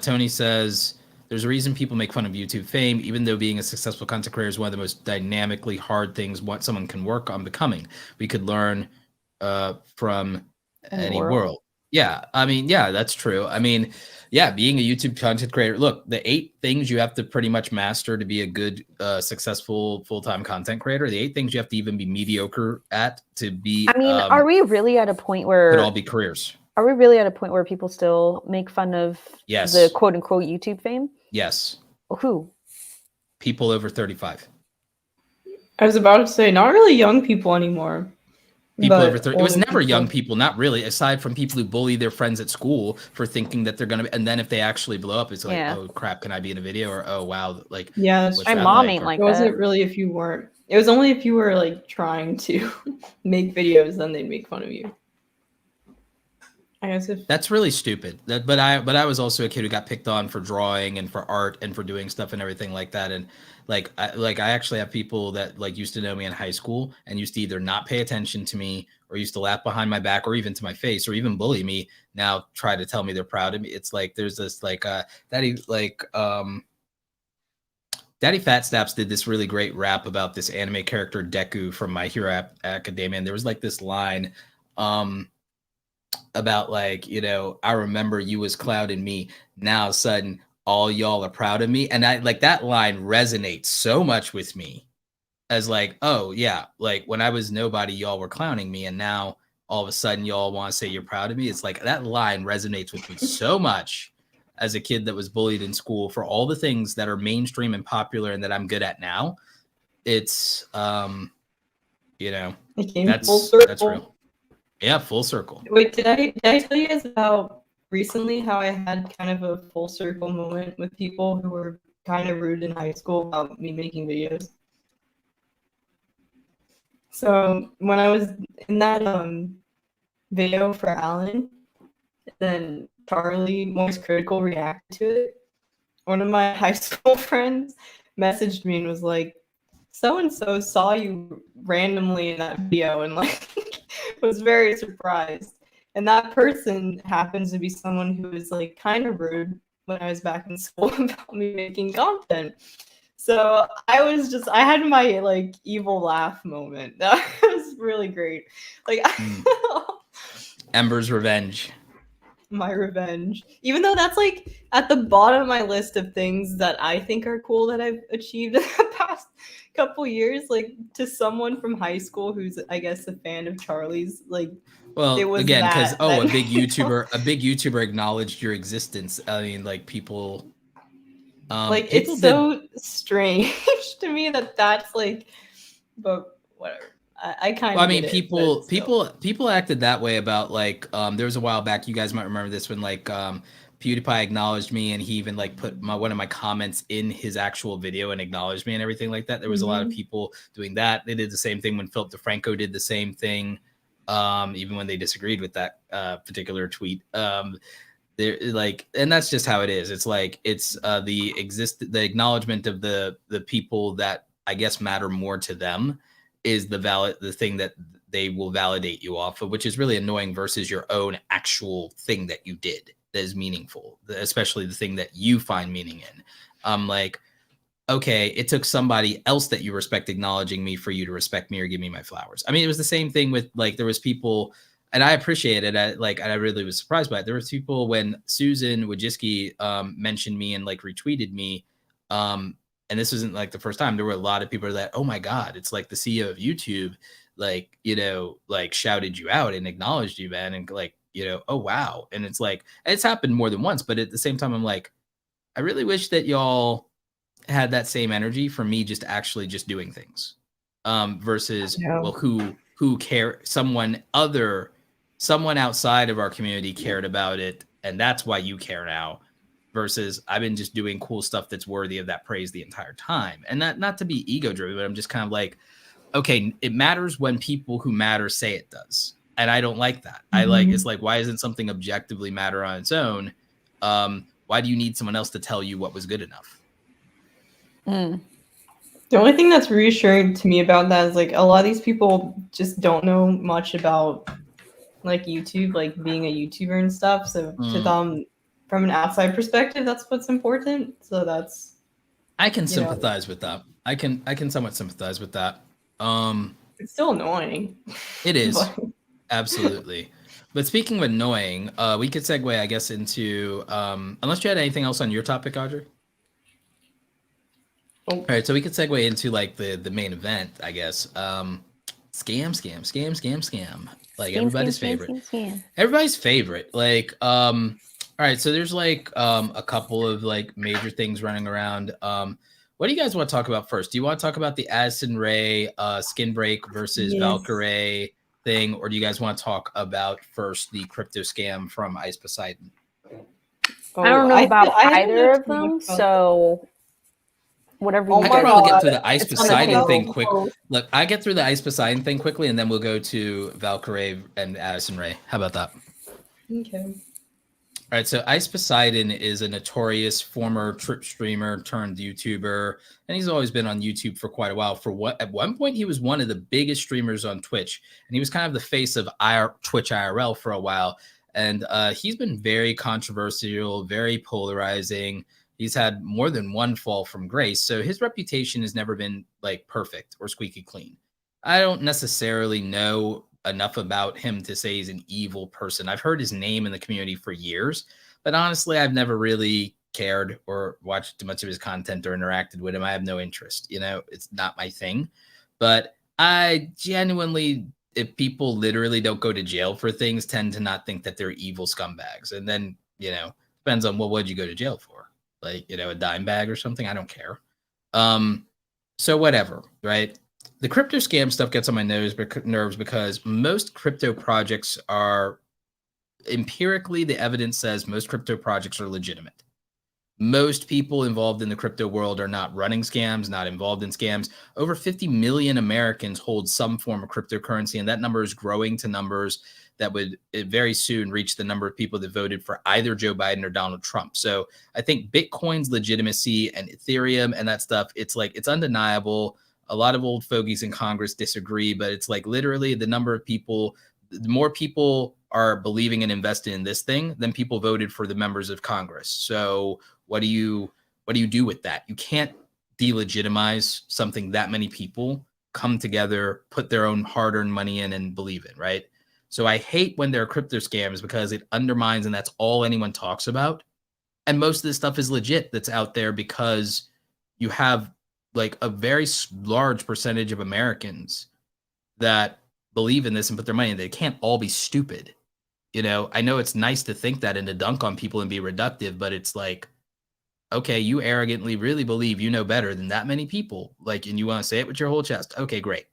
Tony says, there's a reason people make fun of YouTube fame, even though being a successful content creator is one of the most dynamically hard things what someone can work on becoming. We could learn from any world. Yeah, I mean, yeah, that's true. I mean, yeah, being a YouTube content creator, look, the 8 things you have to pretty much master to be a good, successful full-time content creator, the 8 things you have to even be mediocre at to be. I mean, are we really at a point where could all be careers? Are we really at a point where people still make fun of the quote unquote YouTube fame? Yes. Who? People over 35. I was about to say, not really young people anymore. People over 30. It was never young people, not really, aside from people who bully their friends at school for thinking that they're going to be. And then if they actually blow up, it's like, oh, crap, can I be in a video? Or, oh, wow. Like, yeah, my mom ain't like that. It wasn't really if you weren't. It was only if you were like trying to make videos, then they'd make fun of you. I guess that's really stupid. But I was also a kid who got picked on for drawing and for art and for doing stuff and everything like that. And I actually have people that like used to know me in high school and used to either not pay attention to me or used to laugh behind my back or even to my face or even bully me. Now try to tell me they're proud of me. It's like there's this like Daddy Fat Snaps did this really great rap about this anime character Deku from My Hero Academia, and there was like this line about like, you know, I remember you was clouding me. Now sudden all y'all are proud of me. And I like that line resonates so much with me as like, oh yeah, like when I was nobody, y'all were clowning me. And now all of a sudden y'all want to say you're proud of me. It's like that line resonates with me so much as a kid that was bullied in school for all the things that are mainstream and popular and that I'm good at now. It's, you know, that's real. Yeah, full circle. Wait, did I tell you guys about recently how I had kind of a full circle moment with people who were kind of rude in high school about me making videos? So when I was in that video for Alan, then Charlie Moist Critical reacted to it. One of my high school friends messaged me and was like, so-and-so saw you randomly in that video and like was very surprised. And that person happens to be someone who was like kind of rude when I was back in school about me making content. So I had my like evil laugh moment. That was really great. Like Ember's revenge. My revenge. Even though that's like at the bottom of my list of things that I think are cool that I've achieved in the past couple years, like to someone from high school who's I guess a fan of Charlie's, like well it was again because a big YouTuber acknowledged your existence. I mean like people like people it's so strange to me that that's like, but whatever. I kind of well, I mean people acted that way about like there was a while back, you guys might remember this, when like PewDiePie acknowledged me and he even like put one of my comments in his actual video and acknowledged me and everything like that. There was a lot of people doing that. They did the same thing when Philip DeFranco did the same thing, even when they disagreed with that particular tweet. They're like, and that's just how it is. It's like it's the acknowledgement of the people that I guess matter more to them is the thing that they will validate you off of, which is really annoying versus your own actual thing that you did that is meaningful, especially the thing that you find meaning in. Like, okay, it took somebody else that you respect acknowledging me for you to respect me or give me my flowers. I mean, it was the same thing with like, there was people, and I appreciate it. I really was surprised by it. There was people when Susan Wojcicki mentioned me and like retweeted me, and this isn't like the first time. There were a lot of people that, oh my God, it's like the CEO of YouTube, like, you know, like shouted you out and acknowledged you, man. And like, you know, oh wow. And it's like, it's happened more than once, but at the same time, I'm like, I really wish that y'all had that same energy for me just actually just doing things. Versus, well, who care? Someone outside of our community cared about it, and that's why you care now. Versus, I've been just doing cool stuff that's worthy of that praise the entire time, and not to be ego driven, but I'm just kind of like, okay, it matters when people who matter say it does, and I don't like that. It's like, why isn't something objectively matter on its own? Why do you need someone else to tell you what was good enough? The only thing that's reassuring to me about that is like a lot of these people just don't know much about like YouTube, like being a YouTuber and stuff. So to them, from an outside perspective, that's what's important. So that's I can sympathize with that. I can somewhat sympathize with that. It's still annoying. It is. Absolutely. But speaking of annoying, we could segue, I guess, into unless you had anything else on your topic, Audrey. All right, so we could segue into like the main event, I guess. Scam. Like everybody's favorite. Everybody's favorite. Like, all right, so there's like a couple of like major things running around. What do you guys want to talk about first? Do you want to talk about the Addison Rae skin break versus Valkyrae thing, or do you guys want to talk about first the crypto scam from Ice Poseidon? I don't know about either of them, so whatever. I can probably get through the Ice Poseidon thing quickly. Look, I get through the Ice Poseidon thing quickly, and then we'll go to Valkyrae and Addison Rae. How about that? Okay. All right, so Ice Poseidon is a notorious former trip streamer turned YouTuber, and he's always been on YouTube for quite a while. At one point, he was one of the biggest streamers on Twitch, and he was kind of the face of Twitch IRL for a while. And he's been very controversial, very polarizing. He's had more than one fall from grace, so his reputation has never been like perfect or squeaky clean. I don't necessarily know enough about him to say he's an evil person. I've heard his name in the community for years, but honestly, I've never really cared or watched much of his content or interacted with him. I have no interest. It's not my thing. But I genuinely, if people literally don't go to jail for things, tend to not think that they're evil scumbags. And then, depends on what'd you go to jail for? Like, a dime bag or something? I don't care. So whatever, right? The crypto scam stuff gets on my nerves because most crypto projects are empirically, the evidence says most crypto projects are legitimate. Most people involved in the crypto world are not running scams, not involved in scams. Over 50 million Americans hold some form of cryptocurrency, and that number is growing to numbers that would very soon reach the number of people that voted for either Joe Biden or Donald Trump. So I think Bitcoin's legitimacy and Ethereum and that stuff, it's undeniable. A lot of old fogies in Congress disagree, but it's like literally the number of people, the more people are believing and invested in this thing than people voted for the members of Congress. So what do you do with that? You can't delegitimize something that many people come together, put their own hard-earned money in and believe in, right? So I hate when there are crypto scams because it undermines, and that's all anyone talks about. And most of this stuff is legit that's out there because you have like a very large percentage of Americans that believe in this and put their money in. They can't all be stupid. I know it's nice to think that and to dunk on people and be reductive, but it's like, okay, you arrogantly really believe you know better than that many people. Like, and you want to say it with your whole chest. Okay, great.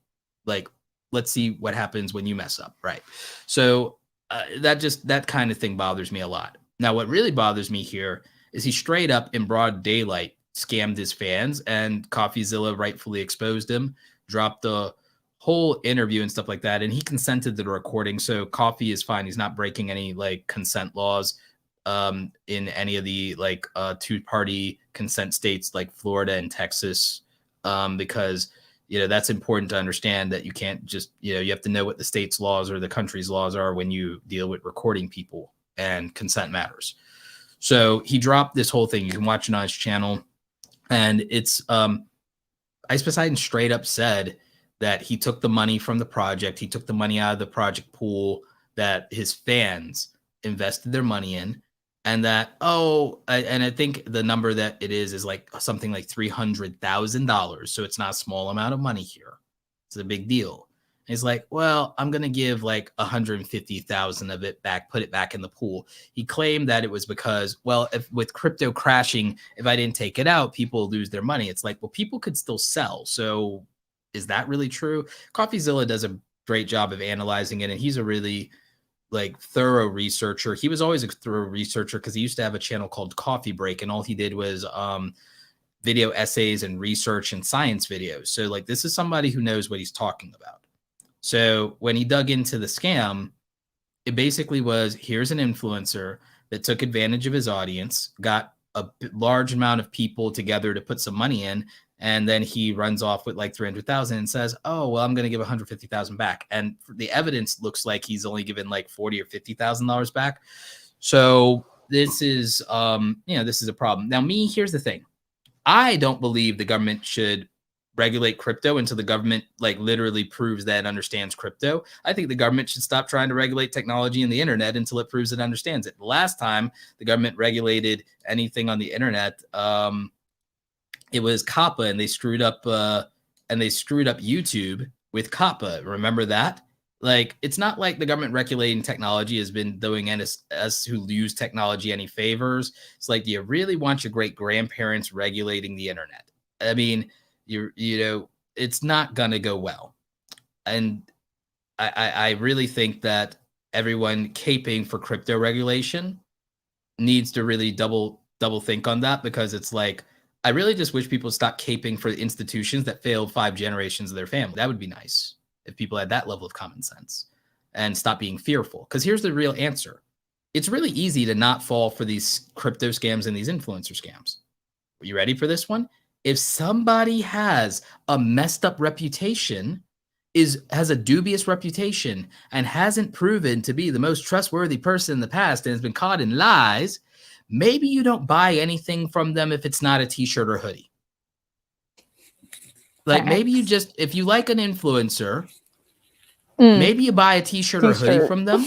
Like, let's see what happens when you mess up. Right. So that kind of thing bothers me a lot. Now, what really bothers me here is he straight up in broad daylight scammed his fans, and CoffeeZilla rightfully exposed him, dropped the whole interview and stuff like that. And he consented to the recording. So Coffee is fine. He's not breaking any like consent laws in any of the like two-party consent states like Florida and Texas, because that's important to understand that you can't just you have to know what the state's laws or the country's laws are when you deal with recording people, and consent matters. So he dropped this whole thing. You can watch it on his channel, and it's Ice Poseidon straight up said that he took the money from the project. He took the money out of the project pool that his fans invested their money in. And that, and I think the number that it is like something like $300,000. So it's not a small amount of money here. It's a big deal. He's like, well, I'm going to give like 150,000 of it back, put it back in the pool. He claimed that it was because, well, if with crypto crashing, if I didn't take it out, people lose their money. It's like, well, people could still sell. So is that really true? CoffeeZilla does a great job of analyzing it. And he's a really like thorough researcher. He was always a thorough researcher because he used to have a channel called Coffee Break. And all he did was video essays and research and science videos. So like, this is somebody who knows what he's talking about. So when he dug into the scam, it basically was, here's an influencer that took advantage of his audience, got a large amount of people together to put some money in, and then he runs off with like 300,000 and says, oh, well, I'm going to give 150,000 back. And the evidence looks like he's only given like 40 or $50,000 back. So this is, this is a problem. Now, here's the thing. I don't believe the government should regulate crypto until the government like literally proves that it understands crypto. I think the government should stop trying to regulate technology and the internet until it proves it understands it. The last time the government regulated anything on the internet, it was COPPA, and they screwed up YouTube with COPPA. Remember that? Like, it's not like the government regulating technology has been doing us who use technology any favors. It's like, do you really want your great grandparents regulating the internet? I mean, it's not going to go well. And I really think that everyone caping for crypto regulation needs to really double think on that, because it's like, I really just wish people stop caping for institutions that failed 5 generations of their family. That would be nice if people had that level of common sense and stop being fearful. Because here's the real answer. It's really easy to not fall for these crypto scams and these influencer scams. Are you ready for this one? If somebody has a messed up reputation, has a dubious reputation, and hasn't proven to be the most trustworthy person in the past and has been caught in lies, maybe you don't buy anything from them if it's not a t-shirt or hoodie. Like, maybe you just, if you like an influencer, maybe you buy a t-shirt or hoodie from them.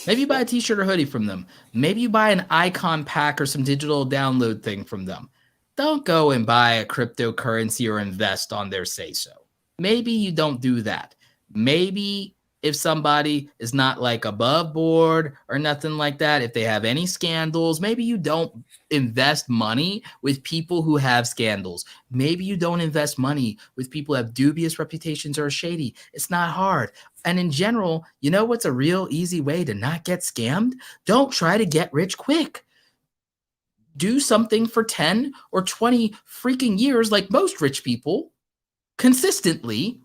Maybe you buy a t-shirt or hoodie from them. Maybe you buy an icon pack or some digital download thing from them. Don't go and buy a cryptocurrency or invest on their say-so. Maybe you don't do that. Maybe if somebody is not like above board or nothing like that, if they have any scandals, maybe you don't invest money with people who have scandals. Maybe you don't invest money with people who have dubious reputations or are shady. It's not hard. And in general, you know what's a real easy way to not get scammed? Don't try to get rich quick. Do something for 10 or 20 freaking years like most rich people consistently,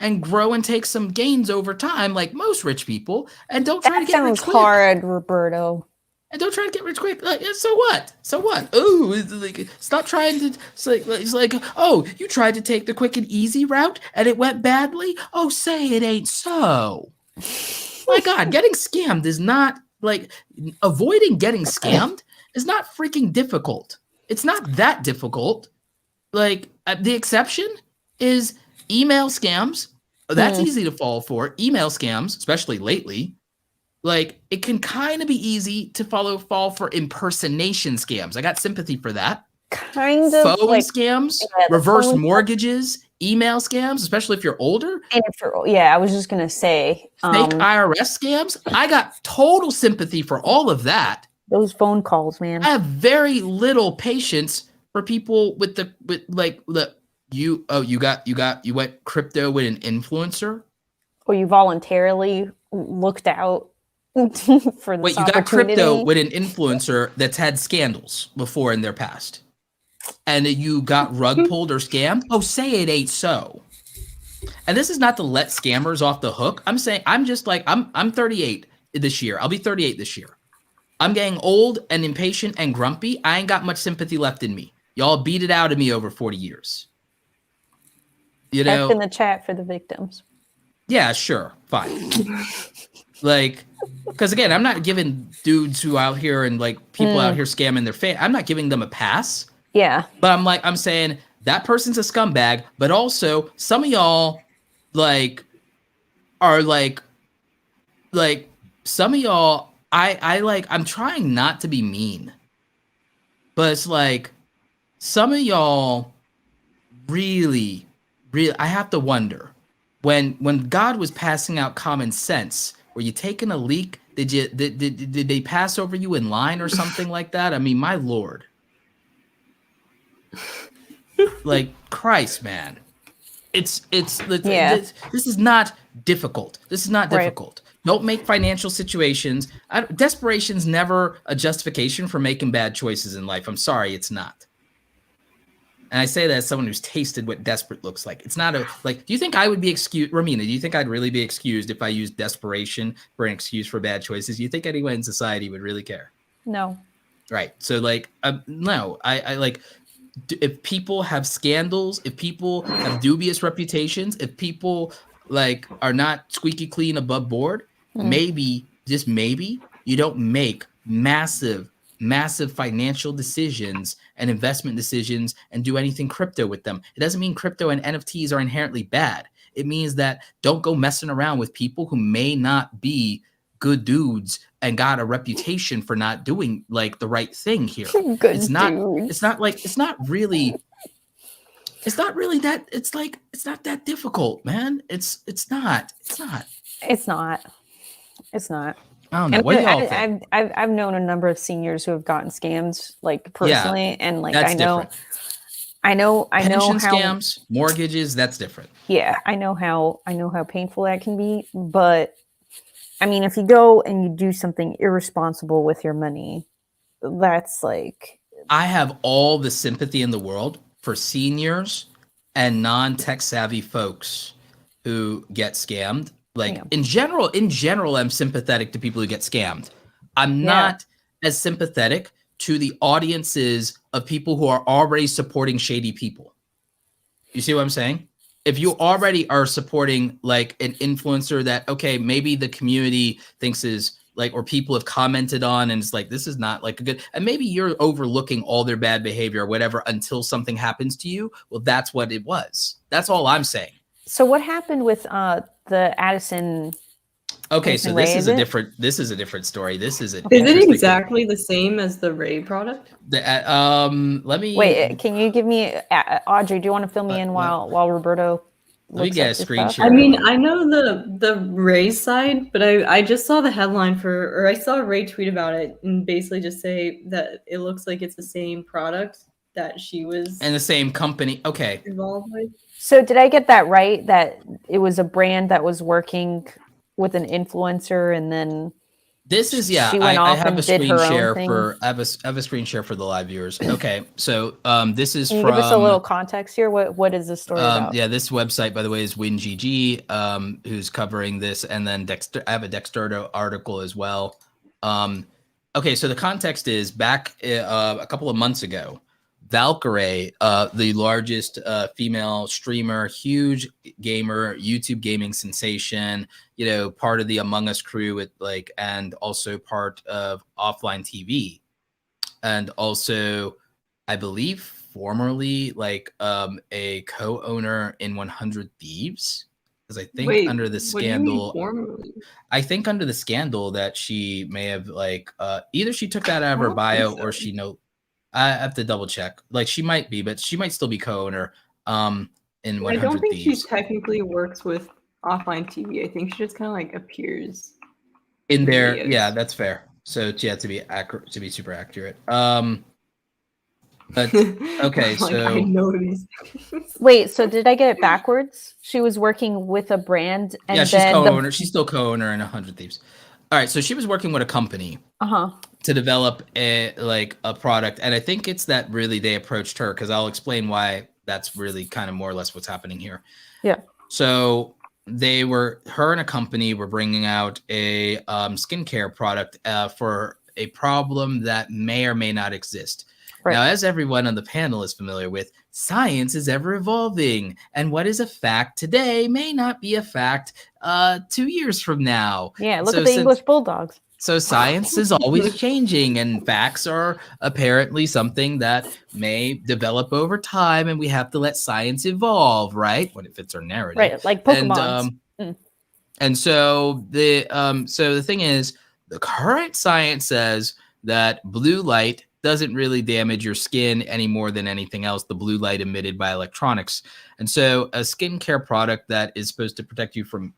and grow and take some gains over time like most rich people, and don't try to get rich quick. That sounds hard, Roberto. And don't try to get rich quick. Like, so what? So what? Oh, like, stop trying to. It's like, oh, you tried to take the quick and easy route and it went badly. Oh, say it ain't so. My God, getting scammed is not like avoiding getting scammed is not freaking difficult. It's not that difficult. Like, the exception is email scams. That's easy to fall for. Email scams, especially lately. Like, it can kind of be easy to fall for impersonation scams. I got sympathy for that. Kind of phone like scams, reverse mortgages, email scams, especially if you're older. And if you're, I was just gonna say fake IRS scams. I got total sympathy for all of that. Those phone calls, man. I have very little patience for people you went crypto with an influencer, or you voluntarily looked out for this you got crypto with an influencer that's had scandals before in their past, and you got rug pulled or scammed. Oh, say it ain't so. And this is not to let scammers off the hook. I'm saying, I'm just like, I'm 38 this year. I'll be 38 this year. I'm getting old and impatient and grumpy. I ain't got much sympathy left in me. Y'all beat it out of me over 40 years. You know, type in the chat for the victims. Yeah, sure, fine. Like, because again, I'm not giving dudes who out here and like people out here scamming their fan. I'm not giving them a pass. Yeah. But I'm saying that person's a scumbag. But also, some of y'all are like some of y'all. I'm trying not to be mean, but it's like some of y'all really, I have to wonder, when God was passing out common sense, were you taking a leak? Did they pass over you in line or something like that? I mean, my Lord. Like, Christ, man. This is not difficult. This is not difficult. Right. Don't make financial situations. Desperation's never a justification for making bad choices in life. I'm sorry, it's not. And I say that as someone who's tasted what desperate looks like. It's not do you think I would be excused, Romina, do you think I'd really be excused if I used desperation for an excuse for bad choices? Do you think anyone in society would really care? No. Right. So no, I if people have scandals, if people have dubious reputations, if people are not squeaky clean above board, maybe, just maybe, you don't make massive financial decisions and investment decisions and do anything crypto with them. It doesn't mean crypto and NFTs are inherently bad. It means that don't go messing around with people who may not be good dudes and got a reputation for not doing it's not that difficult, man. It's not. I don't know. What do y'all think? I've known a number of seniors who have gotten scammed, personally, and I know pension how scams, mortgages. That's different. Yeah, I know how painful that can be. But I mean, if you go and you do something irresponsible with your money, that's I have all the sympathy in the world for seniors and non-tech savvy folks who get scammed. In general, I'm sympathetic to people who get scammed. I'm not as sympathetic to the audiences of people who are already supporting shady people. You see what I'm saying? If you already are supporting an influencer that, okay, maybe the community thinks is or people have commented on and it's this is not a good, and maybe you're overlooking all their bad behavior or whatever until something happens to you. Well, that's what it was. That's all I'm saying. So what happened with the Addison? Okay, so this is a different story. This is Is it exactly the same as the Ray product? Let me wait. Can you give me Audrey? Do you want to fill me in while Roberto? Let me get a screen share. I mean, I know the Ray side, but I just saw the headline I saw Ray tweet about it and basically just say that it looks like it's the same product that she was and the same company. Okay. Involved with. So did I get that right? That it was a brand that was working with an influencer, and then this is she went off and did her own thing? I have a screen share for the live viewers. Okay, so this is Can you from. Give us a little context here. What is the story about? Yeah, this website, by the way, is WinGG, who's covering this, and then I have a Dexterdo article as well. Okay, so the context is back a couple of months ago. Valkyrae, the largest female streamer, huge gamer, YouTube gaming sensation, part of the Among Us crew with and also part of Offline TV. And also, I believe formerly a co-owner in 100 Thieves. Because I think under the scandal, I think under the scandal that she may have either she took that out of her bio or she I have to double check. She might be, but she might still be co-owner in 100 I don't think Thieves. she technically works with Offline TV. I think she just kind of appears in there. Videos. Yeah, that's fair. So to be accurate, to be super accurate. But okay, so I know these things. Wait, so did I get it backwards? She was working with a brand, and she's co-owner. She's still co-owner in 100 Thieves. All right, so she was working with a company to develop a product, and I think it's that really they approached her, because I'll explain why that's really kind of more or less what's happening here. Yeah. So her and a company were bringing out a skincare product for a problem that may or may not exist. Right. Now, as everyone on the panel is familiar with, science is ever evolving, and what is a fact today may not be a fact 2 years from now. Yeah, look at the English Bulldogs. So science is always changing, and facts are apparently something that may develop over time, and we have to let science evolve, right? When it fits our narrative, right? Like Pokemon. And so the thing is, the current science says that blue light doesn't really damage your skin any more than anything else, the blue light emitted by electronics. And so a skincare product that is supposed to protect you from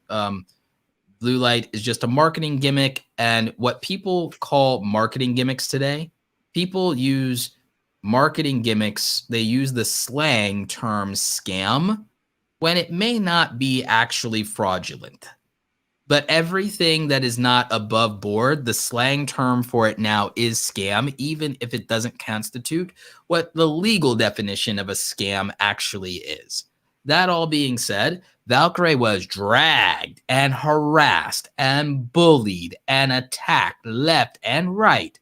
blue light is just a marketing gimmick. And what people call marketing gimmicks today, people use marketing gimmicks. They use the slang term scam when it may not be actually fraudulent. But everything that is not above board, the slang term for it now is scam, even if it doesn't constitute what the legal definition of a scam actually is. That all being said, Valkyrae was dragged and harassed and bullied and attacked left and right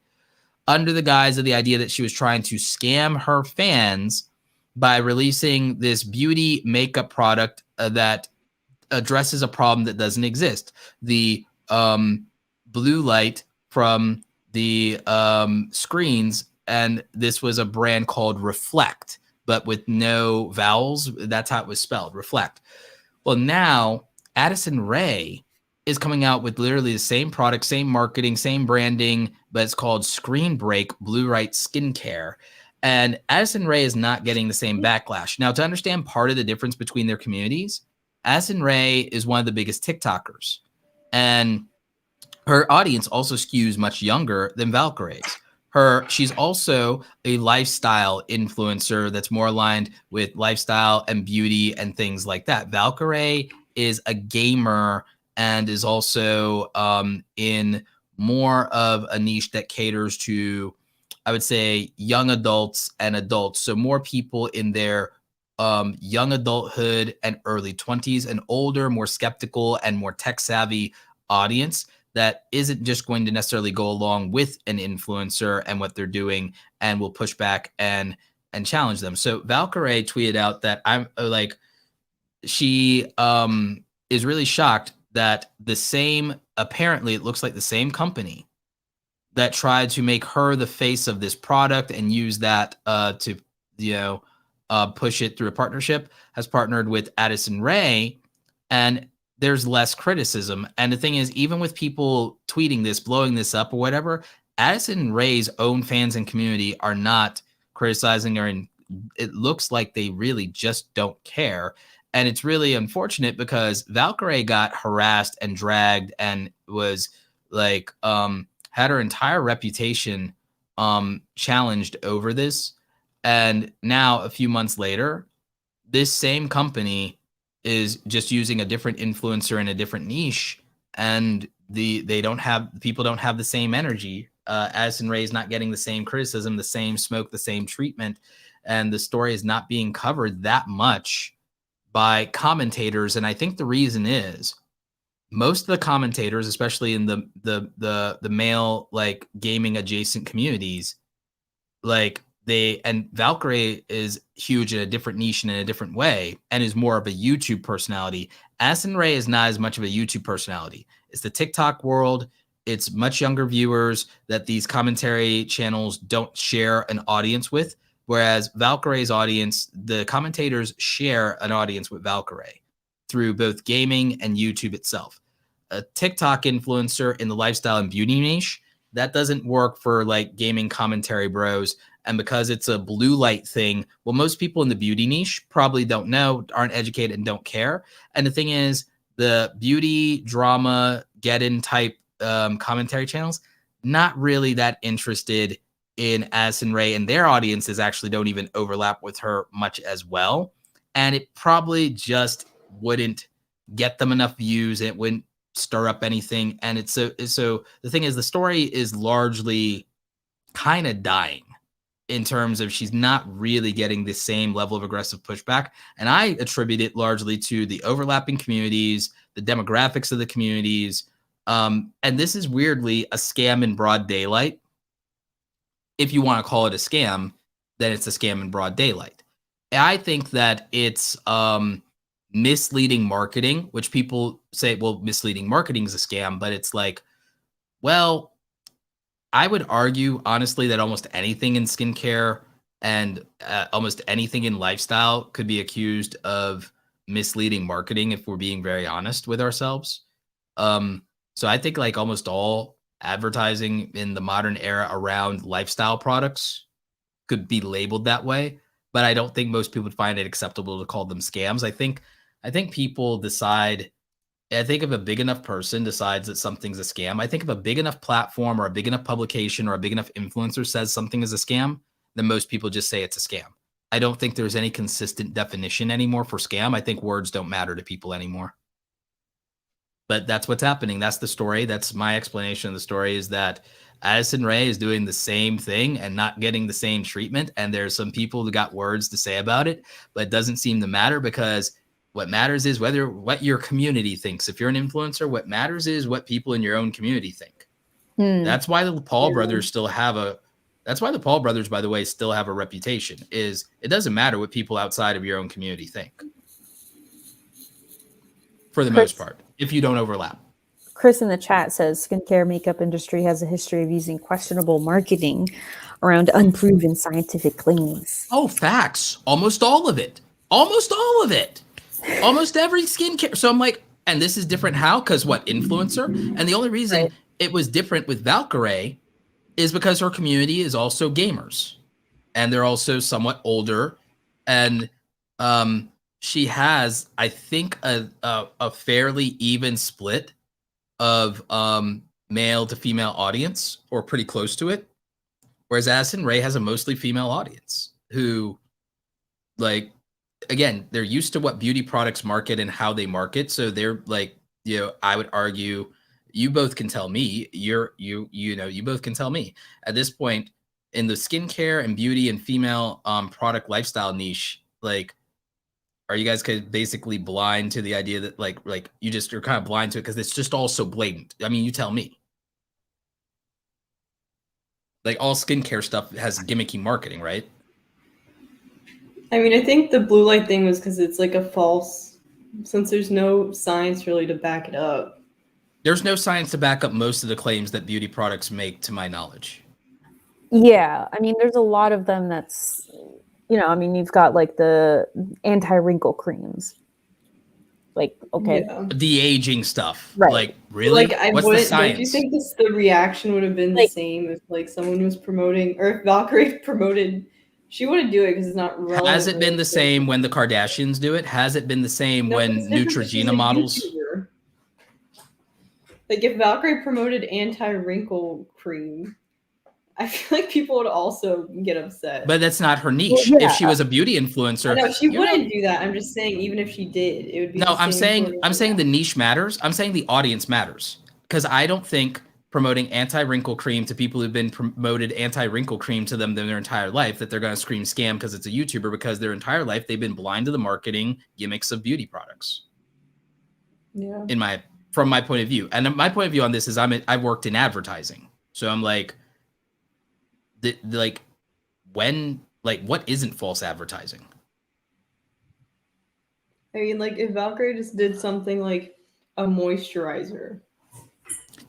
under the guise of the idea that she was trying to scam her fans by releasing this beauty makeup product that addresses a problem that doesn't exist. The blue light from the screens, and this was a brand called Reflect, but with no vowels. That's how it was spelled, Reflect. Well, now Addison Rae is coming out with literally the same product, same marketing, same branding, but it's called Screen Break Blue Light Skincare. And Addison Rae is not getting the same backlash. Now, to understand part of the difference between their communities, Addison Rae is one of the biggest TikTokers, and her audience also skews much younger than Valkyrae's. She's also a lifestyle influencer that's more aligned with lifestyle and beauty and things like that. Valkyrae is a gamer and is also in more of a niche that caters to, I would say, young adults and adults. So more people in their young adulthood and early 20s, an older, more skeptical and more tech savvy audience that isn't just going to necessarily go along with an influencer and what they're doing and will push back and challenge them. So Valkyrae tweeted out that she is really shocked that apparently it looks like the same company that tried to make her the face of this product and use that to, push it through a partnership, has partnered with Addison Rae, and there's less criticism. And the thing is, even with people tweeting this, blowing this up or whatever, Addison Rae's own fans and community are not criticizing her, and it looks like they really just don't care. And it's really unfortunate because Valkyrae got harassed and dragged and was had her entire reputation challenged over this. And now, a few months later, this same company is just using a different influencer in a different niche, and people don't have the same energy. Addison Rae is not getting the same criticism, the same smoke, the same treatment, and the story is not being covered that much by commentators. And I think the reason is most of the commentators, especially in the male gaming adjacent communities, Valkyrae is huge in a different niche and in a different way and is more of a YouTube personality. Addison Rae is not as much of a YouTube personality. It's the TikTok world. It's much younger viewers that these commentary channels don't share an audience with, whereas Valkyrae's audience, the commentators share an audience with Valkyrae through both gaming and YouTube itself. A TikTok influencer in the lifestyle and beauty niche, that doesn't work for gaming commentary bros. And because it's a blue light thing, well, most people in the beauty niche probably don't know, aren't educated, and don't care. And the thing is, the beauty, drama, get-in type commentary channels, not really that interested in Addison Rae, and their audiences actually don't even overlap with her much as well. And it probably just wouldn't get them enough views. It wouldn't stir up anything. And it's so the thing is, the story is largely kind of dying in terms of she's not really getting the same level of aggressive pushback. And I attribute it largely to the overlapping communities, the demographics of the communities. And this is weirdly a scam in broad daylight. If you want to call it a scam, then it's a scam in broad daylight. I think that it's misleading marketing, which people say, well, misleading marketing is a scam, but it's well, I would argue, honestly, that almost anything in skincare and almost anything in lifestyle could be accused of misleading marketing if we're being very honest with ourselves. So I think almost all advertising in the modern era around lifestyle products could be labeled that way, but I don't think most people would find it acceptable to call them scams. I think people decide. I think if a big enough person decides that something's a scam, I think if a big enough platform or a big enough publication or a big enough influencer says something is a scam, then most people just say it's a scam. I don't think there's any consistent definition anymore for scam. I think words don't matter to people anymore. But that's what's happening. That's the story. That's my explanation of the story, is that Addison Rae is doing the same thing and not getting the same treatment. And there's some people who got words to say about it, but it doesn't seem to matter, because what matters is what your community thinks. If you're an influencer, what matters is what people in your own community think. That's why the Paul brothers still have that's why the Paul brothers, by the way, still have a reputation, is it doesn't matter what people outside of your own community think. For the most part, if you don't overlap. Chris in the chat says skincare makeup industry has a history of using questionable marketing around unproven scientific claims. Oh, facts. Almost all of it. Almost all of it. Almost every skincare. So I'm like, and this is different how? Because what, influencer? And the only reason it was different with Valkyrae is because her community is also gamers. And they're also somewhat older. And she has, I think, a fairly even split of male to female audience, or pretty close to it. Whereas Addison Rae has a mostly female audience who, like, again, they're used to what beauty products market and how they market. So they're like, I would argue, you both can tell me, you both can tell me at this point in the skincare and beauty and female product lifestyle niche, like, are you guys basically blind to the idea that like you're kind of blind to it because it's just all so blatant? I mean, you tell me. Like, all skincare stuff has gimmicky marketing, right? I mean, I think the blue light thing was because it's like a false, since there's no science really to back it up. There's no science to back up most of the claims that beauty products make, to my knowledge. Yeah, I mean, there's a lot of them that's, I mean, you've got like the anti-wrinkle creams. Like, okay. Yeah. The aging stuff. Right. Like, really? Like, what's the science? Do you think the reaction would have been the same if like someone was promoting, or if Valkyrae promoted? She wouldn't do it because it's not relevant. Has it been the same when the Kardashians do it? Has it been the same when Neutrogena models? YouTuber. Like, if Valkyrae promoted anti-wrinkle cream, I feel like people would also get upset. But that's not her niche. Well, yeah. If she was a beauty influencer, no, she wouldn't do that. I'm just saying, even if she did, it would be. No, I'm saying the niche matters. I'm saying the audience matters, because I don't think promoting anti-wrinkle cream to people who've been promoted anti-wrinkle cream to them their entire life, that they're going to scream scam because it's a YouTuber, because their entire life they've been blind to the marketing gimmicks of beauty products. Yeah. From my point of view, and my point of view on this is I've worked in advertising, so I'm like, what isn't false advertising? I mean, like, if Valkyrae just did something like a moisturizer.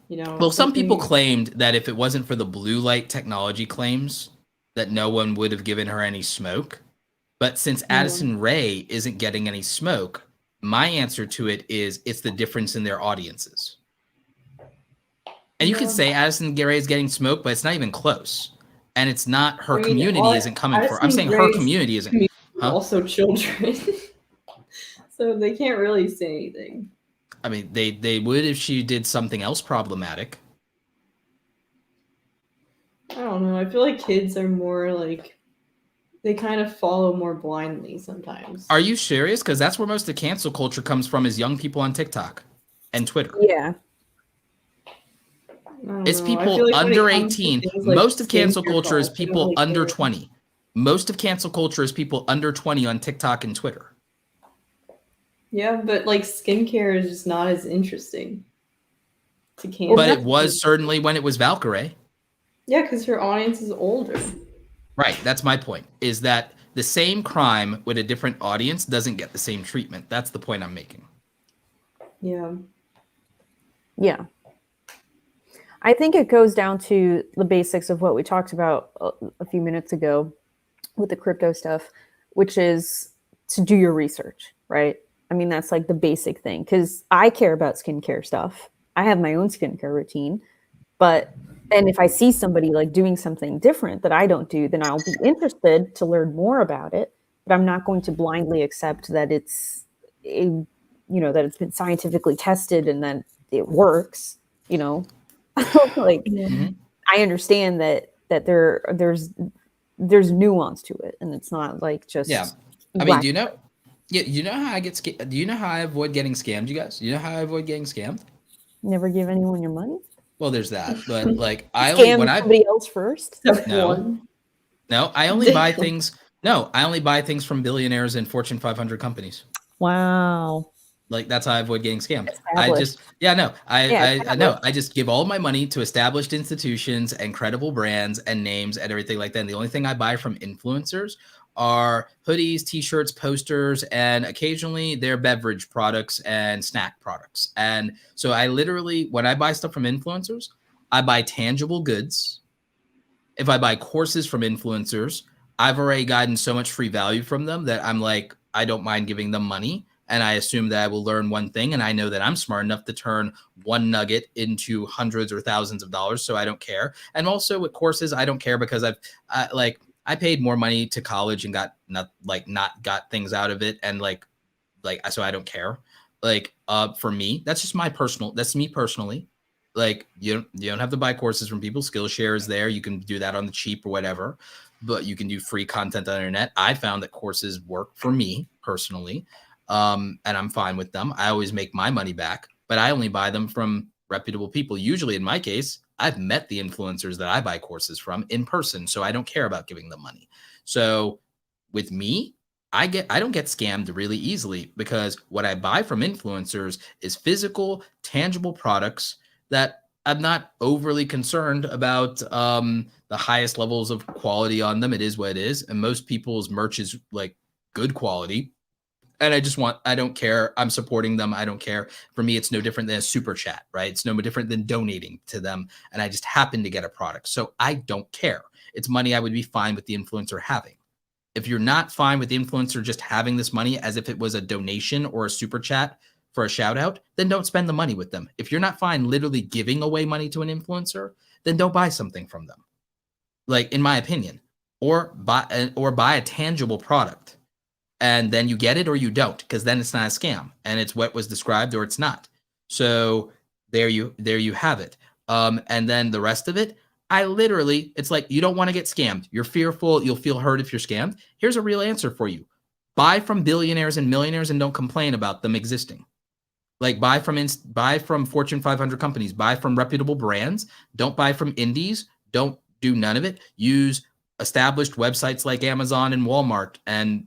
Well, some people claimed that if it wasn't for the blue light technology claims, that no one would have given her any smoke. But since Addison Rae isn't getting any smoke, my answer to it is it's the difference in their audiences. And you can say Addison Rae is getting smoke, but it's not even close. And it's not her community isn't coming for. I'm saying her community isn't. Also children. So they can't really say anything. I mean, they would if she did something else problematic. I don't know. I feel like kids are more like, they kind of follow more blindly sometimes. Are you serious? Because that's where most of cancel culture comes from, is young people on TikTok and Twitter. Yeah. It's people under 18. Most of cancel culture is people under 20. Most of cancel culture is people under 20 on TikTok and Twitter. Yeah, but like, skincare is just not as interesting to cancel. But it was certainly when it was Valkyrae. Yeah, because her audience is older. Right. That's my point, is that the same crime with a different audience doesn't get the same treatment. That's the point I'm making. Yeah. Yeah. I think it goes down to the basics of what we talked about a few minutes ago with the crypto stuff, which is to do your research, right? I mean, that's like the basic thing, because I care about skincare stuff. I have my own skincare routine. And if I see somebody like doing something different that I don't do, then I'll be interested to learn more about it. But I'm not going to blindly accept that it's that it's been scientifically tested and that it works. Like I understand that there's nuance to it, and it's not like just I mean, do you know? Yeah, you know how I get scammed? Do you know how I avoid getting scammed, you guys? You know how I avoid getting scammed? Never give anyone your money. Well, there's that, but like somebody else first. No, I only buy things. No, I only buy things from billionaires and Fortune 500 companies. Wow. Like that's how I avoid getting scammed. I just give all my money to established institutions and credible brands and names and everything like that. And the only thing I buy from influencers are hoodies, t-shirts, posters, and occasionally their beverage products and snack products. And so I literally, when I buy stuff from influencers, I buy tangible goods. If I buy courses from influencers, I've already gotten so much free value from them that I'm like, I don't mind giving them money. And I assume that I will learn one thing. And I know that I'm smart enough to turn one nugget into hundreds or thousands of dollars. So I don't care. And also with courses, I don't care because I paid more money to college and got not got things out of it. And so I don't care. For me, that's me personally. Like you don't have to buy courses from people. Skillshare is there. You can do that on the cheap or whatever, but you can do free content on the internet. I found that courses work for me personally. And I'm fine with them. I always make my money back, but I only buy them from reputable people. Usually in my case, I've met the influencers that I buy courses from in person, so I don't care about giving them money. So with me, I don't get scammed really easily because what I buy from influencers is physical, tangible products that I'm not overly concerned about the highest levels of quality on them. It is what it is. And most people's merch is like good quality. And I don't care. I'm supporting them. I don't care. For me, it's no different than a super chat, right? It's no different than donating to them. And I just happen to get a product. So I don't care. It's money I would be fine with the influencer having. If you're not fine with the influencer just having this money as if it was a donation or a super chat for a shout out, then don't spend the money with them. If you're not fine literally giving away money to an influencer, then don't buy something from them. Like in my opinion, or buy a tangible product. And then you get it or you don't, because then it's not a scam and it's what was described or it's not. So there you have it. And then the rest of it, it's like you don't want to get scammed. You're fearful. You'll feel hurt if you're scammed. Here's a real answer for you. Buy from billionaires and millionaires and don't complain about them existing. Like buy from Fortune 500 companies, buy from reputable brands. Don't buy from indies. Don't do none of it. Use established websites like Amazon and Walmart and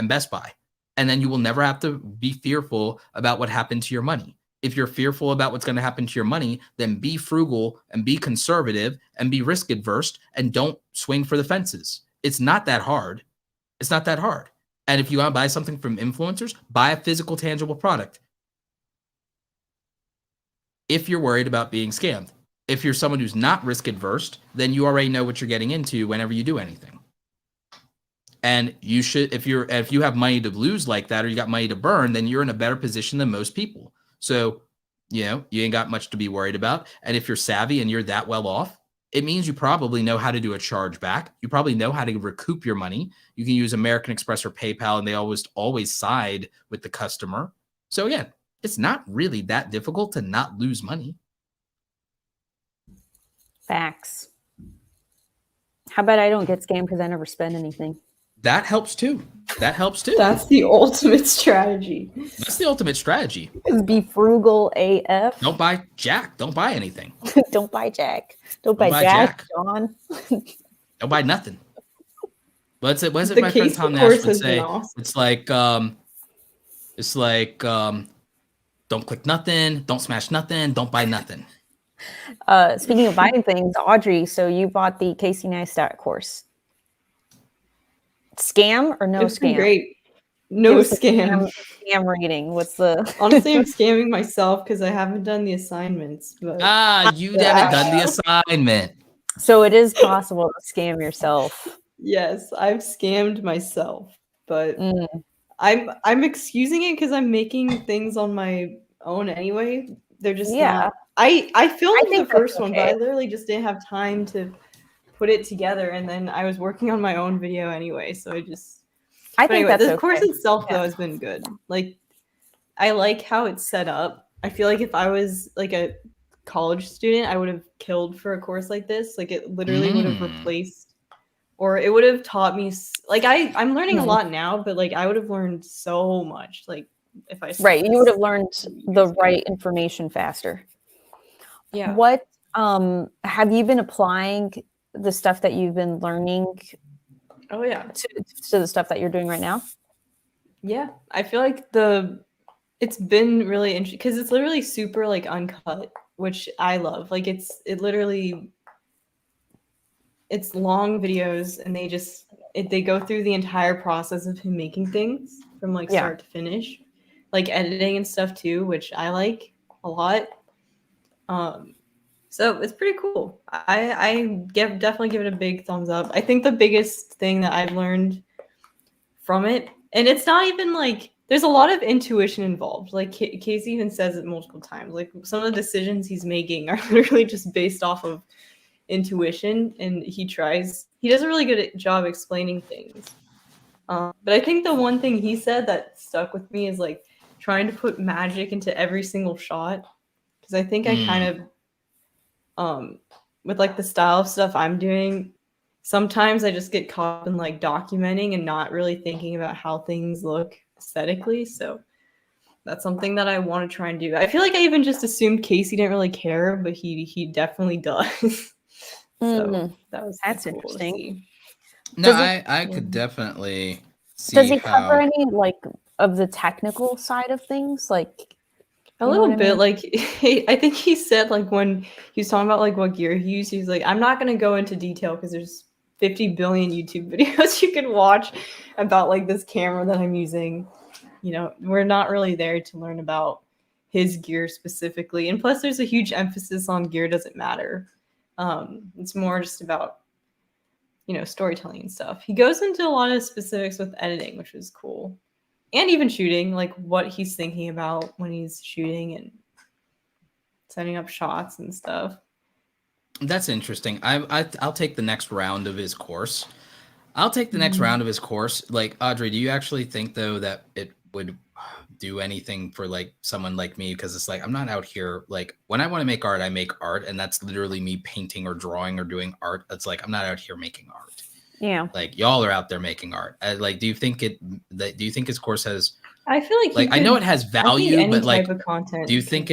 Best Buy. And then you will never have to be fearful about what happened to your money. If you're fearful about what's going to happen to your money, then be frugal and be conservative and be risk adverse and don't swing for the fences. It's not that hard. It's not that hard. And if you want to buy something from influencers, buy a physical, tangible product. If you're worried about being scammed. If you're someone who's not risk adverse, then you already know what you're getting into whenever you do anything. And you should, if you have money to lose like that, or you got money to burn, then you're in a better position than most people. So, you ain't got much to be worried about. And if you're savvy and you're that well off, it means you probably know how to do a chargeback. You probably know how to recoup your money. You can use American Express or PayPal, and they always side with the customer. So again, it's not really that difficult to not lose money. Facts. How about I don't get scammed because I never spend anything? That helps too. That's the ultimate strategy. Just be frugal AF. Don't buy Jack. Don't buy anything. Don't buy Jack. Don't buy Jack, John. Don't buy nothing. What's it my friend Tom Nash would say? Awesome. It's like don't click nothing, don't smash nothing, don't buy nothing. Speaking of buying things, Audrey, so you bought the Casey Neistat course. Scam or no scam? Great. No scam. Scam rating. What's the honestly I'm scamming myself because I haven't done the assignments. But you haven't done the assignment. So it is possible to scam yourself. Yes, I've scammed myself, but I'm excusing it because I'm making things on my own anyway. they're just not. I filmed the first one, but I literally just didn't have time to put it together, and then I was working on my own video anyway, so I think anyway, the course itself though has been good. Like, I like how it's set up. I feel like if I was like a college student, I would have killed for a course like this. Like, it literally would have replaced, or it would have taught me. Like, I'm learning a lot now, but like I would have learned so much. Like, if I you would have learned the right information faster. Yeah. What have you been applying the stuff that you've been learning? Oh yeah, to the stuff that you're doing right now. Yeah, I feel like it's been really interesting because it's literally super like uncut, which I love. Like, it's long videos, and they go through the entire process of him making things from like start to finish, like editing and stuff too, which I like a lot. So it's pretty cool. I definitely give it a big thumbs up. I think the biggest thing that I've learned from it, and it's not even like, there's a lot of intuition involved. Like, Casey even says it multiple times. Like, some of the decisions he's making are literally just based off of intuition, and he does a really good job explaining things. But I think the one thing he said that stuck with me is like trying to put magic into every single shot, because I think I kind of with like the style of stuff I'm doing, sometimes I just get caught up in like documenting and not really thinking about how things look aesthetically. So that's something that I want to try and do. I feel like I even just assumed Casey didn't really care, but he definitely does. So that's cool interesting. No, I could definitely see. Does he cover any like of the technical side of things, like? A little bit, like, I think he said, like, when he was talking about, like, what gear he used, he's like, I'm not going to go into detail because there's 50 billion YouTube videos you can watch about, like, this camera that I'm using. You know, we're not really there to learn about his gear specifically. And plus, there's a huge emphasis on gear doesn't matter. It's more just about, you know, storytelling and stuff. He goes into a lot of specifics with editing, which is cool. And even shooting, like what he's thinking about when he's shooting and setting up shots and stuff. That's interesting. I'll take the next round of his course. Like, Audrey, do you actually think though that it would do anything for like someone like me? Because it's like, I'm not out here, like, when I want to make art, I make art, and that's literally me painting or drawing or doing art. It's like, I'm not out here making art. Yeah. Like, y'all are out there making art. Like, do you think his course has, I feel like I know it has value, but like, of content do you think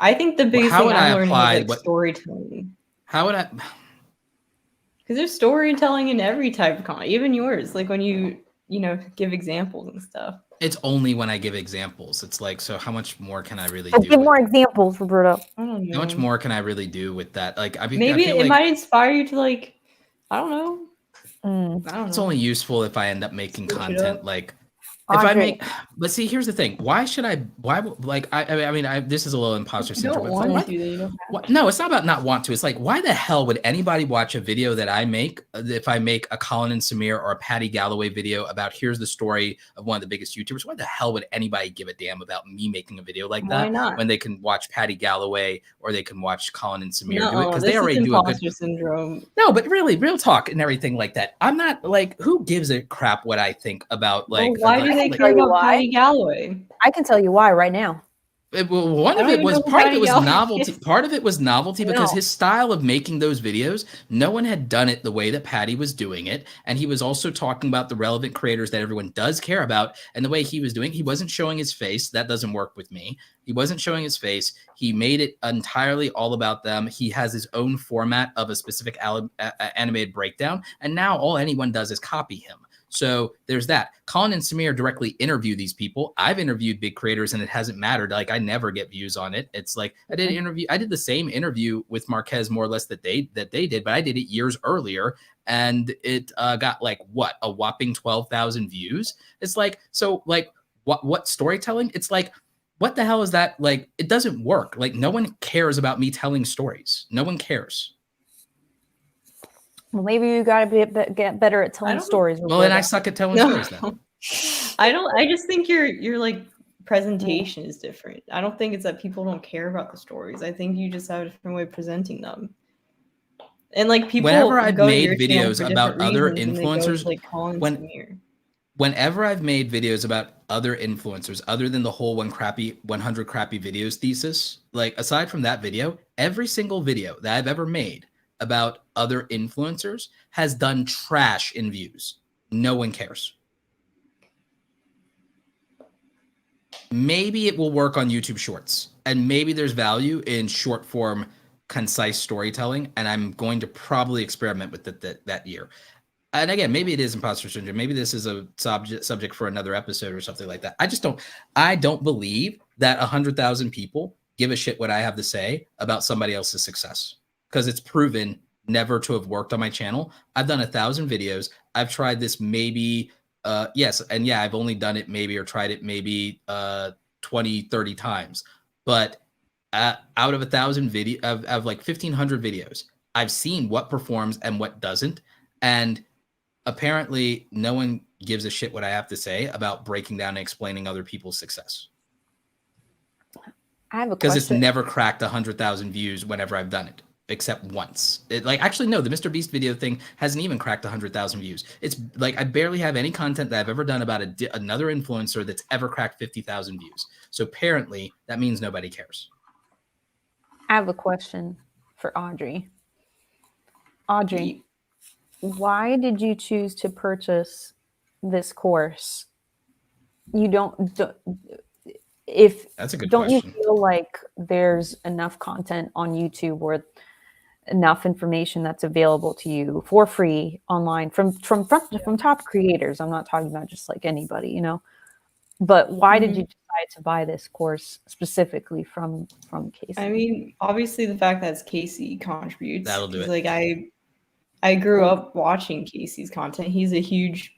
I think the biggest thing I'm learning is like storytelling. How would I? Because there's storytelling in every type of content, even yours. Like, when you give examples and stuff. It's only when I give examples. It's like, so how much more can I really do? Give more examples, Roberto. I don't know. How much more can I really do with that? Like, maybe it might inspire you to, like, I don't know. I don't know. It's only useful if I end up making content like. If I make, but see, here's the thing. Why should I? Why, like, I mean, this is a little imposter syndrome. No, it's not about not want to. It's like, why the hell would anybody watch a video that I make if I make a Colin and Samir or a Patty Galloway video about here's the story of one of the biggest YouTubers? Why the hell would anybody give a damn about me making a video like that? Why not? When they can watch Patty Galloway or they can watch Colin and Samir do it, because they already do a good syndrome. No, but really, real talk and everything like that. I'm not like, who gives a crap what I think about, like, well, why do they care about Patty Galloway? I can tell you why right now. Part of it was novelty. Part of it was novelty because his style of making those videos, no one had done it the way that Patty was doing it. And he was also talking about the relevant creators that everyone does care about. And the way he was doing, he wasn't showing his face. That doesn't work with me. He wasn't showing his face. He made it entirely all about them. He has his own format of a specific animated breakdown. And now all anyone does is copy him. So there's that. Colin and Samir directly interview these people. I've interviewed big creators and it hasn't mattered. Like, I never get views on it. It's like, I did the same interview with Marquez more or less that they did, but I did it years earlier and it got like a whopping 12,000 views. It's like, so like what storytelling? It's like, what the hell is that? Like, it doesn't work. Like, no one cares about me telling stories. No one cares. Well, maybe you got to get better at telling stories. Well, then I suck at telling stories then. I just think you're like presentation is different. I don't think it's that people don't care about the stories. I think you just have a different way of presenting them. And like people whenever I've go to made your channel videos for about different other reasons, and they go influencers, to, like Colin and Samir. Whenever I've made videos about other influencers, other than the whole 100 crappy videos thesis, like aside from that video, every single video that I've ever made about other influencers has done trash in views. No one cares. Maybe it will work on YouTube Shorts, and maybe there's value in short form, concise storytelling, and I'm going to probably experiment with it that year. And again, maybe it is imposter syndrome. Maybe this is a subject for another episode or something like that. I don't believe that 100,000 people give a shit what I have to say about somebody else's success, because it's proven never to have worked on my channel. I've done 1,000 videos. I've tried this maybe, yes. And yeah, I've only done it maybe, or tried it maybe 20, 30 times. But out of 1,000 video of like 1,500 videos, I've seen what performs and what doesn't. And apparently no one gives a shit what I have to say about breaking down and explaining other people's success. I have a question. Because it's never cracked 100,000 views whenever I've done it, except once. Actually, no, the Mr. Beast video thing hasn't even cracked 100,000 views. It's like I barely have any content that I've ever done about another influencer that's ever cracked 50,000 views. So apparently that means nobody cares. I have a question for Audrey. Audrey, why did you choose to purchase this course? That's a good question. You feel like there's enough content on YouTube or enough information that's available to you for free online from top creators? I'm not talking about just like anybody, you know. But why did you decide to buy this course specifically from Casey? I mean, obviously the fact that Casey contributes. That'll do it. Like I grew up watching Casey's content. He's a huge,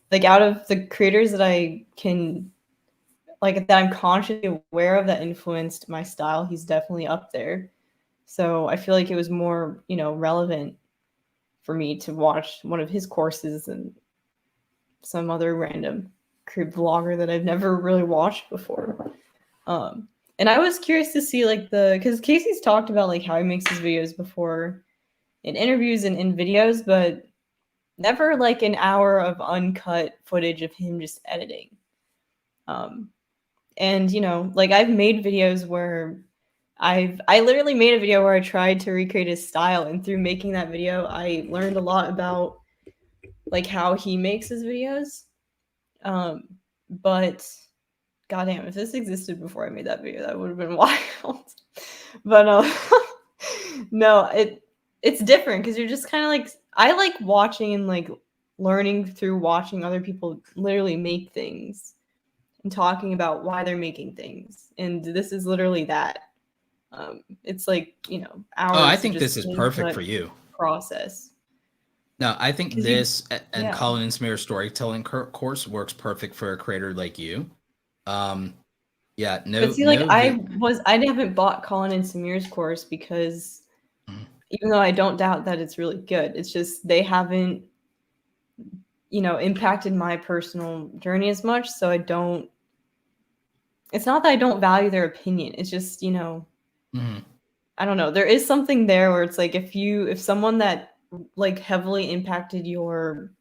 like, out of the creators that I can, like, that I'm consciously aware of that influenced my style, he's definitely up there. So I feel like it was more, relevant for me to watch one of his courses than some other random vlogger that I've never really watched before. And I was curious to see, like, because Casey's talked about, like, how he makes his videos before in interviews and in videos, but never like an hour of uncut footage of him just editing. And like I've made videos where I literally made a video where I tried to recreate his style, and through making that video I learned a lot about like how he makes his videos. But goddamn, if this existed before I made that video, that would have been wild. But no, it's different because you're just kind of like, I like watching and like learning through watching other people literally make things and talking about why they're making things. And this is literally that. It's like, hours. Oh, I think this is perfect for you. Process. No, I think this and Colin and Samir's storytelling course works perfect for a creator like you. Yeah, no. But see, like I haven't bought Colin and Samir's course because even though I don't doubt that it's really good, it's just they haven't, impacted my personal journey as much. So it's not that I don't value their opinion. It's just, I don't know. There is something there where it's like, if someone that like heavily impacted your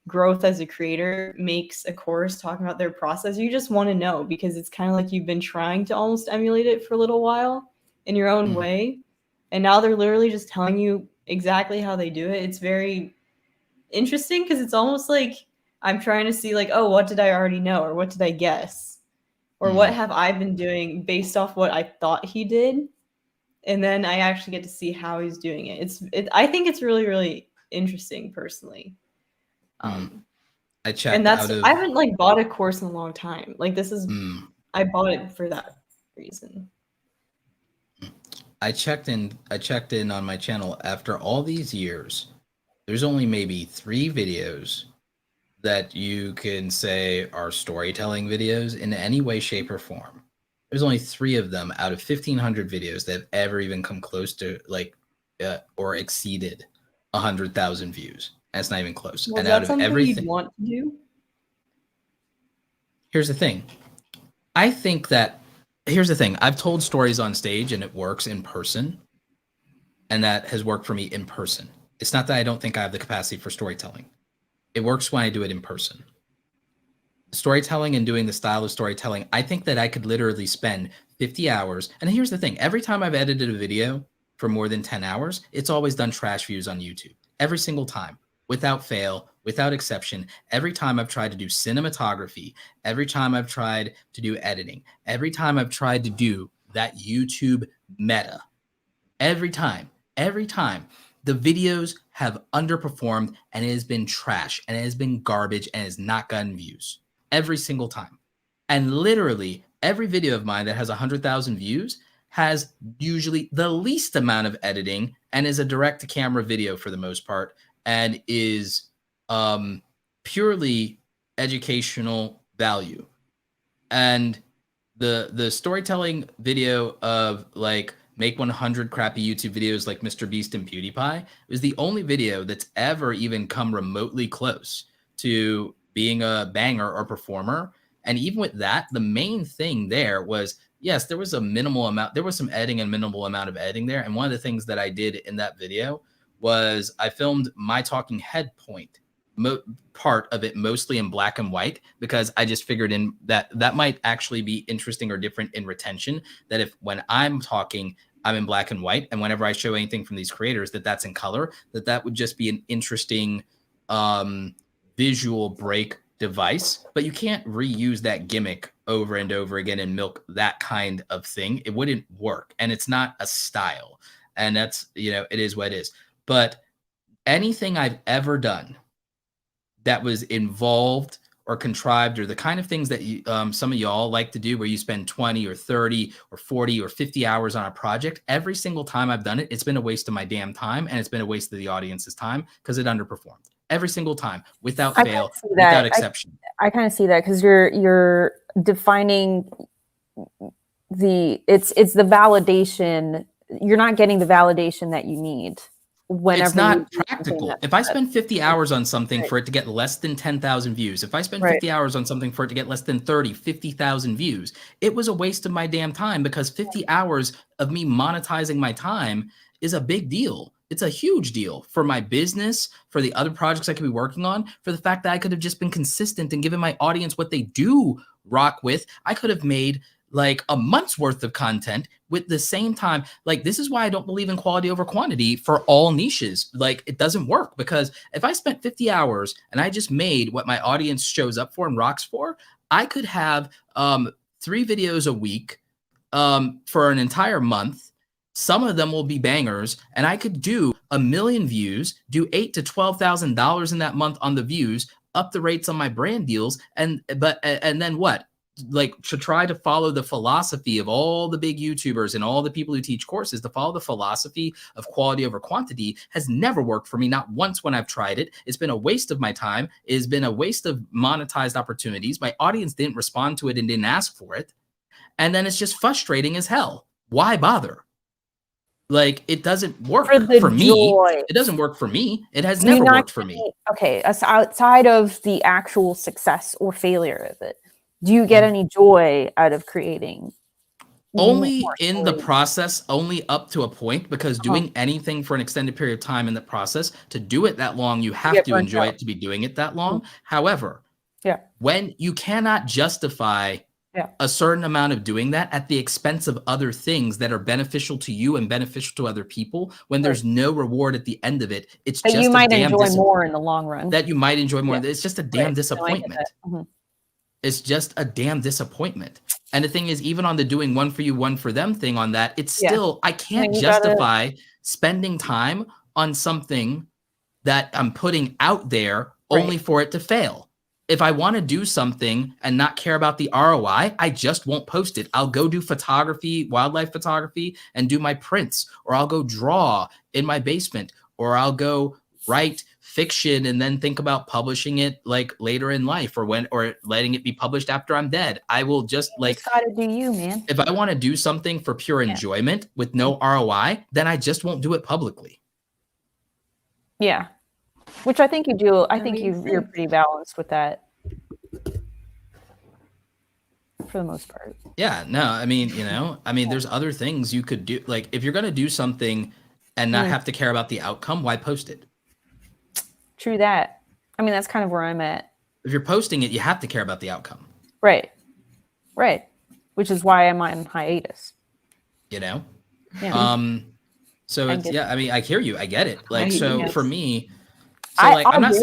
growth as a creator makes a course talking about their process, you just want to know, because it's kind of like you've been trying to almost emulate it for a little while in your own way. And now they're literally just telling you exactly how they do it. It's very interesting because it's almost like I'm trying to see like, oh, what did I already know? Or what did I guess? Or what have I been doing based off what I thought he did? And then I actually get to see how he's doing it. I think it's really, really interesting personally. I checked. And I haven't like bought a course in a long time. Like this is, I bought it for that reason. I checked in on my channel after all these years. There's only maybe 3 videos that you can say are storytelling videos in any way, shape, or form. There's only 3 of them out of 1,500 videos that have ever even come close to like or exceeded 100,000 views. That's not even close. And out of everything, you'd want to do? Here's the thing. I think that here's the thing. I've told stories on stage and it works in person. And that has worked for me in person. It's not that I don't think I have the capacity for storytelling. It works when I do it in person. Storytelling and doing the style of storytelling, I think that I could literally spend 50 hours. And here's the thing. Every time I've edited a video for more than 10 hours, it's always done trash views on YouTube. Every single time, without fail, without exception. Every time I've tried to do cinematography, every time I've tried to do editing, every time I've tried to do that YouTube meta, every time, the videos have underperformed and it has been trash and it has been garbage and has not gotten views every single time. And literally every video of mine that has 100,000 views has usually the least amount of editing and is a direct to camera video for the most part and is purely educational value. And the storytelling video of like make 100 crappy YouTube videos like Mr. Beast and PewDiePie is the only video that's ever even come remotely close to being a banger or performer. And even with that, the main thing there was, yes, there was a minimal amount, there was some editing and minimal amount of editing there. And one of the things that I did in that video was I filmed my talking head point part of it mostly in black and white because I just figured in that might actually be interesting or different in retention, that if when I'm talking, I'm in black and white, and whenever I show anything from these creators that's in color, that would just be an interesting visual break device. But you can't reuse that gimmick over and over again and milk that kind of thing. It wouldn't work, and it's not a style, and that's, you know, it is what it is. But anything I've ever done that was involved or contrived, or the kind of things that you, some of y'all like to do where you spend 20 or 30 or 40 or 50 hours on a project, every single time I've done it, it's been a waste of my damn time, and it's been a waste of the audience's time because it underperformed every single time without fail, without exception. I kind of see that because you're defining it's the validation. You're not getting the validation that you need. It's not practical. If I spend 50 hours on something for it to get less than 10,000 views, if I spend 50 hours on something for it to get less than 50,000 views, it was a waste of my damn time, because 50 hours of me monetizing my time is a big deal. It's a huge deal for my business, for the other projects I could be working on, for the fact that I could have just been consistent and given my audience what they do rock with. I could have made like a month's worth of content with the same time. Like, this is why I don't believe in quality over quantity for all niches. Like, it doesn't work, because if I spent 50 hours and I just made what my audience shows up for and rocks for, I could have 3 videos a week for an entire month. Some of them will be bangers, and I could do 1 million views, do $8,000 to $12,000 in that month on the views, up the rates on my brand deals, and then what? Like, to try to follow the philosophy of all the big YouTubers and all the people who teach courses, to follow the philosophy of quality over quantity has never worked for me. Not once when I've tried it. It's been a waste of my time. It has been a waste of monetized opportunities. My audience didn't respond to it and didn't ask for it. And then it's just frustrating as hell. Why bother? Like, it doesn't work for me. It doesn't work for me. It has never worked for me. Okay, outside of the actual success or failure of it, do you get any joy out of creating? Only in the process, only up to a point, because doing anything for an extended period of time in the process, to do it that long, you have to enjoy it to be doing it that long. However, when you cannot justify a certain amount of doing that at the expense of other things that are beneficial to you and beneficial to other people, when there's no reward at the end of it, it's just you might enjoy more in the long run. That you might enjoy more. It's just a damn disappointment. It's just a damn disappointment. And the thing is, even on the doing one for you, one for them thing on that, it's still, I can't justify spending time on something that I'm putting out there only for it to fail. If I want to do something and not care about the ROI, I just won't post it. I'll go do photography, wildlife photography, and do my prints, or I'll go draw in my basement, or I'll go write fiction and then think about publishing it like later in life, or letting it be published after I'm dead. I will just like, gotta do you, man. If I want to do something for pure enjoyment with no ROI, then I just won't do it publicly. Yeah, which I think you do. I think you're pretty balanced with that. for the most part. Yeah, no, I mean, there's other things you could do. Like, if you're going to do something and not have to care about the outcome, why post it? True that. I mean, that's kind of where I'm at. If you're posting it, you have to care about the outcome. Right. Which is why I'm on hiatus. Yeah. So I mean, I hear you. I get it. Like, for me, I'm not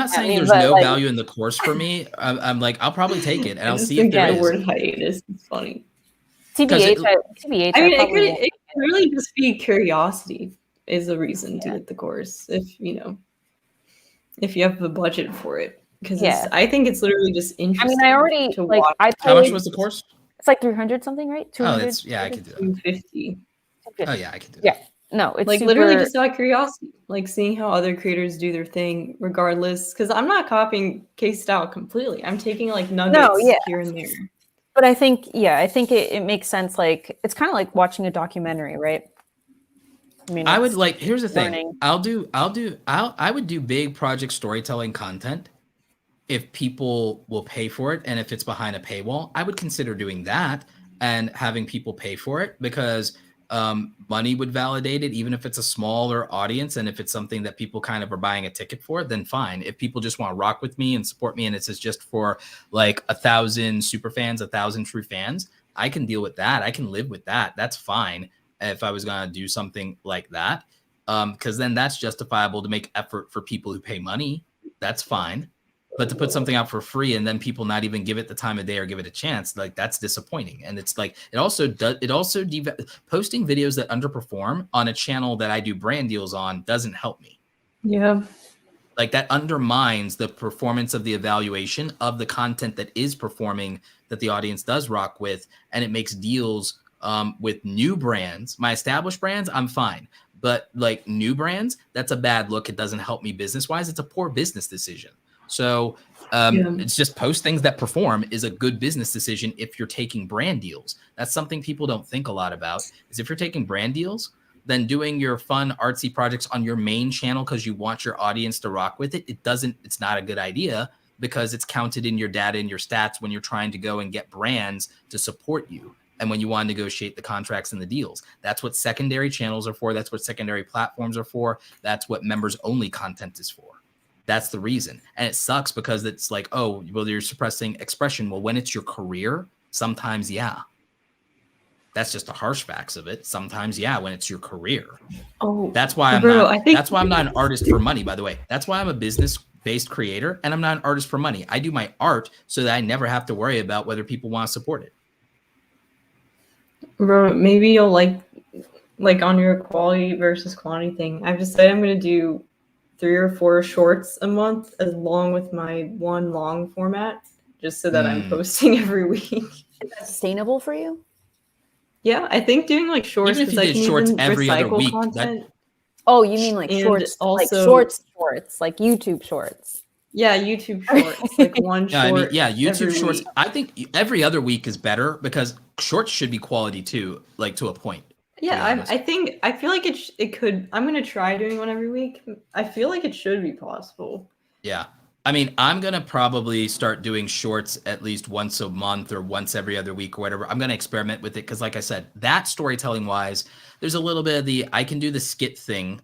saying there's no value in the course for me. I'm like, I'll probably take it and I'll see if there is. Word hiatus. It's funny. TBH. I mean, it could really just be curiosity is the reason to get the course if you have the budget for it. Because I think it's literally just interesting. I mean, how much was the course? It's like 300 something, right? 200. I could do that. 250. Oh yeah, I could do that. Yeah. No, it's like literally just out of curiosity, like seeing how other creators do their thing, regardless. Because I'm not copying Case style completely. I'm taking like nuggets here and there. But I think it makes sense. Like it's kind of like watching a documentary, right? I mean, I would like. Here's the thing. I would do big project storytelling content if people will pay for it, and if it's behind a paywall, I would consider doing that and having people pay for it because. Money would validate it, even if it's a smaller audience. And if it's something that people kind of are buying a ticket for, then fine. If people just want to rock with me and support me and it's just for like 1,000 super fans, 1,000 true fans, I can deal with that. I can live with that. That's fine if I was going to do something like that. Because then that's justifiable to make effort for people who pay money. That's fine. But to put something out for free and then people not even give it the time of day or give it a chance, like that's disappointing. And it's like posting videos that underperform on a channel that I do brand deals on doesn't help me. Yeah. Like that undermines the performance of the evaluation of the content that is performing that the audience does rock with. And it makes deals with new brands. My established brands, I'm fine. But like new brands, that's a bad look. It doesn't help me business wise. It's a poor business decision. So it's just post things that perform is a good business decision if you're taking brand deals. That's something people don't think a lot about is if you're taking brand deals, then doing your fun artsy projects on your main channel because you want your audience to rock with it. It's not a good idea because it's counted in your data and your stats when you're trying to go and get brands to support you. And when you want to negotiate the contracts and the deals, that's what secondary channels are for. That's what secondary platforms are for. That's what members only content is for. That's the reason. And it sucks because it's like, oh, well, you're suppressing expression. Well, when it's your career, sometimes, yeah. That's just the harsh facts of it. Sometimes, yeah, when it's your career. Oh, that's why that's why I'm not an artist for money, by the way. That's why I'm a business-based creator and I'm not an artist for money. I do my art so that I never have to worry about whether people want to support it. Bro, maybe you'll like on your quality versus quantity thing. I've decided I'm going to do 3 or 4 shorts a month along with my one long format just so that I'm posting every week. Is that sustainable for you? Yeah, I think doing like shorts because I can shorts every other week. Oh, you mean like shorts, also, like shorts, like YouTube shorts. Yeah, YouTube shorts, like one short. YouTube shorts. Week. I think every other week is better because shorts should be quality too, like to a point. Yeah, I feel like it could. I'm gonna try doing one every week. I feel like it should be possible. Yeah, I mean, I'm gonna probably start doing shorts at least once a month or once every other week or whatever. I'm gonna experiment with it because, like I said, that storytelling wise, there's a little bit of I can do the skit thing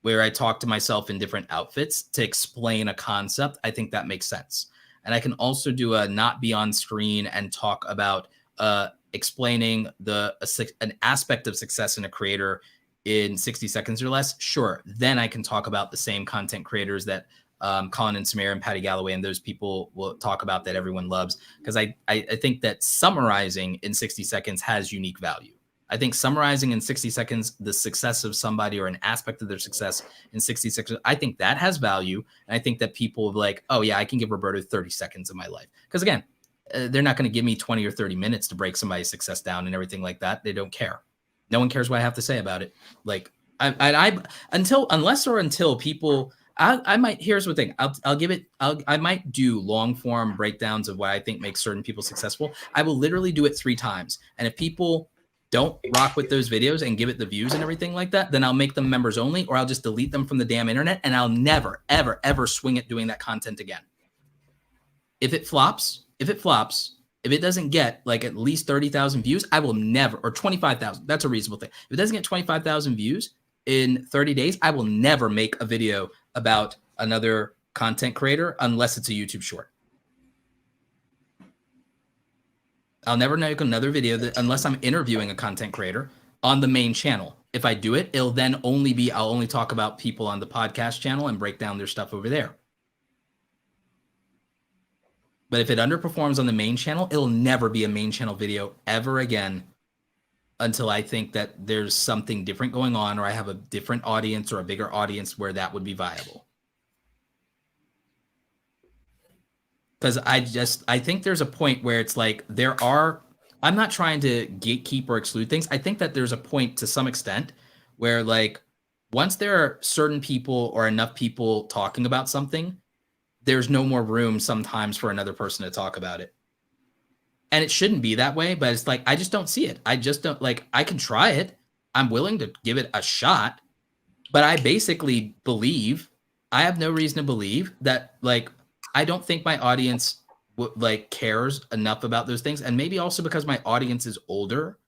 where I talk to myself in different outfits to explain a concept. I think that makes sense, and I can also do a not be on screen and talk about explaining an aspect of success in a creator in 60 seconds or less. Sure. Then I can talk about the same content creators that Colin and Samir and Patty Galloway and those people will talk about that everyone loves. Because I think that summarizing in 60 seconds has unique value. I think summarizing in 60 seconds the success of somebody or an aspect of their success in 60 seconds, I think that has value. And I think that people will be like, oh yeah, I can give Roberto 30 seconds of my life. Because again, they're not going to give me 20 or 30 minutes to break somebody's success down and everything like that. They don't care. No one cares what I have to say about it. Like until people, I might, here's the thing. I might do long form breakdowns of what I think makes certain people successful. I will literally do it 3 times. And if people don't rock with those videos and give it the views and everything like that, then I'll make them members only, or I'll just delete them from the damn internet. And I'll never, ever, ever swing at doing that content again. If it flops, If it doesn't get like at least 30,000 views, I will never, or 25,000. That's a reasonable thing. If it doesn't get 25,000 views in 30 days, I will never make a video about another content creator unless it's a YouTube short. I'll never make another video unless I'm interviewing a content creator on the main channel. If I do it, it'll then only be, I'll only talk about people on the podcast channel and break down their stuff over there. But if it underperforms on the main channel, it'll never be a main channel video ever again until I think that there's something different going on, or I have a different audience or a bigger audience where that would be viable. Because I think there's a point where it's like I'm not trying to gatekeep or exclude things. I think that there's a point to some extent where like once there are certain people or enough people talking about something, there's no more room sometimes for another person to talk about it. And it shouldn't be that way, but it's like, I just don't see it. I just don't like, I can try it. I'm willing to give it a shot, but I basically believe, I have no reason to believe that like, I don't think my audience like cares enough about those things. And maybe also because my audience is older,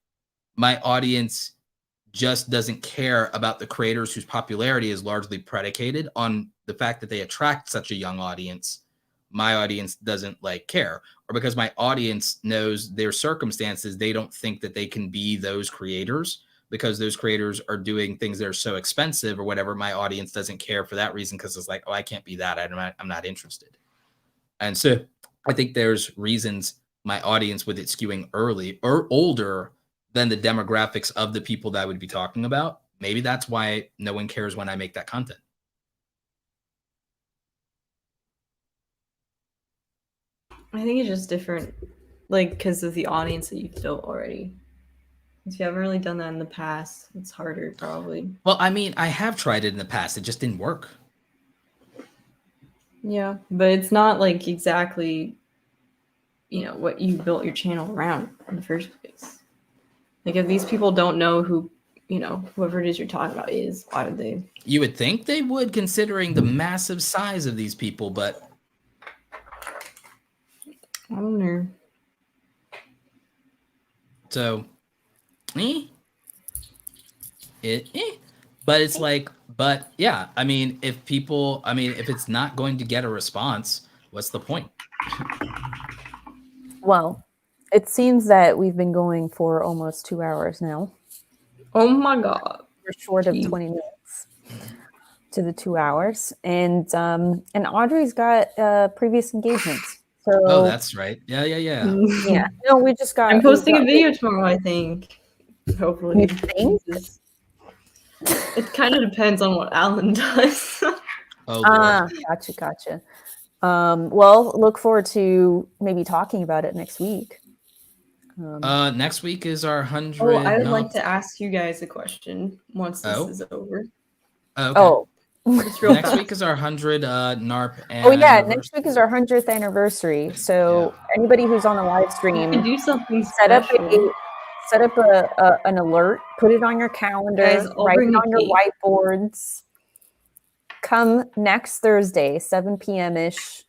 my audience just doesn't care about the creators whose popularity is largely predicated on the fact that they attract such a young audience. My audience doesn't like care, or because my audience knows their circumstances, they don't think that they can be those creators because those creators are doing things that are so expensive or whatever. My audience doesn't care for that reason because it's like, oh, I can't be that. I'm not interested. And so I think there's reasons my audience with it skewing early or older than the demographics of the people that I would be talking about. Maybe that's why no one cares when I make that content. I think it's just different, like, because of the audience that you've built already. If you haven't really done that in the past, it's harder probably. Well, I mean, I have tried it in the past. It just didn't work. Yeah, but it's not like exactly, what you built your channel around in the first place. Like, if these people don't know who, whoever it is you're talking about is, why would they? You would think they would, considering the massive size of these people, but I don't know. So, but it's like, but yeah, I mean, if it's not going to get a response, what's the point? Well, it seems that we've been going for almost 2 hours now. Oh my God. We're short of 20 minutes to the 2 hours. And Audrey's got previous engagements. So, oh, that's right. Yeah. Yeah. No, we just got. I'm posting a video tomorrow, I think. Hopefully. You think? It kind of depends on what Alan does. Gotcha. Well, look forward to maybe talking about it next week. Next week is our 100. Oh, I would like to ask you guys a question once this is over. Okay. Oh. Next week is our 100 NARP. Next week is our 100th anniversary. So anybody who's on the live stream, do something. Set up an alert. Put it on your calendar. Guys, write it on your whiteboards. Come next Thursday, 7 p.m. ish,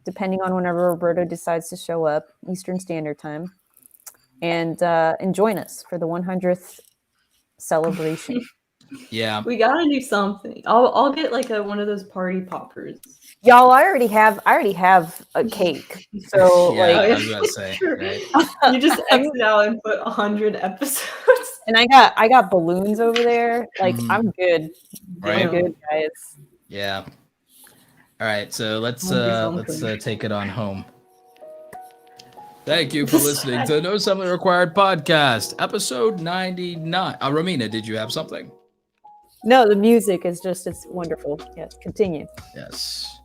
depending on whenever Roberto decides to show up, Eastern Standard Time, and join us for the 100th celebration. Yeah, we gotta do something. I'll get like one of those party poppers. Y'all, I already have a cake. So I was gonna say, right? You just exit out and put 100 episodes. And I got balloons over there. Like I'm good. Right? I'm good, guys. Yeah. All right, so let's take it on home. Thank you for listening to No Something Required podcast, episode 99. Romina, did you have something? No, the music is it's wonderful. Yes, continue. Yes.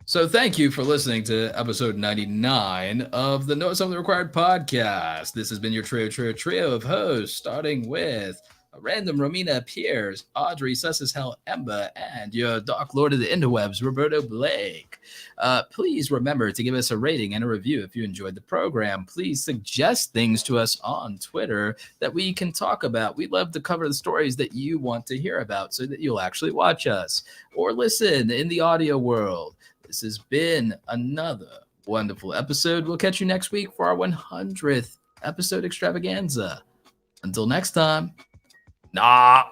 So thank you for listening to episode 99 of the Know Something Required podcast. This has been your trio of hosts, starting with Random Romina appears, Audrey Ember, and your Dark Lord of the Interwebs, Roberto Blake. Please remember to give us a rating and a review if you enjoyed the program. Please suggest things to us on Twitter that we can talk about. We love to cover the stories that you want to hear about so that you'll actually watch us or listen in the audio world. This has been another wonderful episode. We'll catch you next week for our 100th episode extravaganza. Until next time, nah.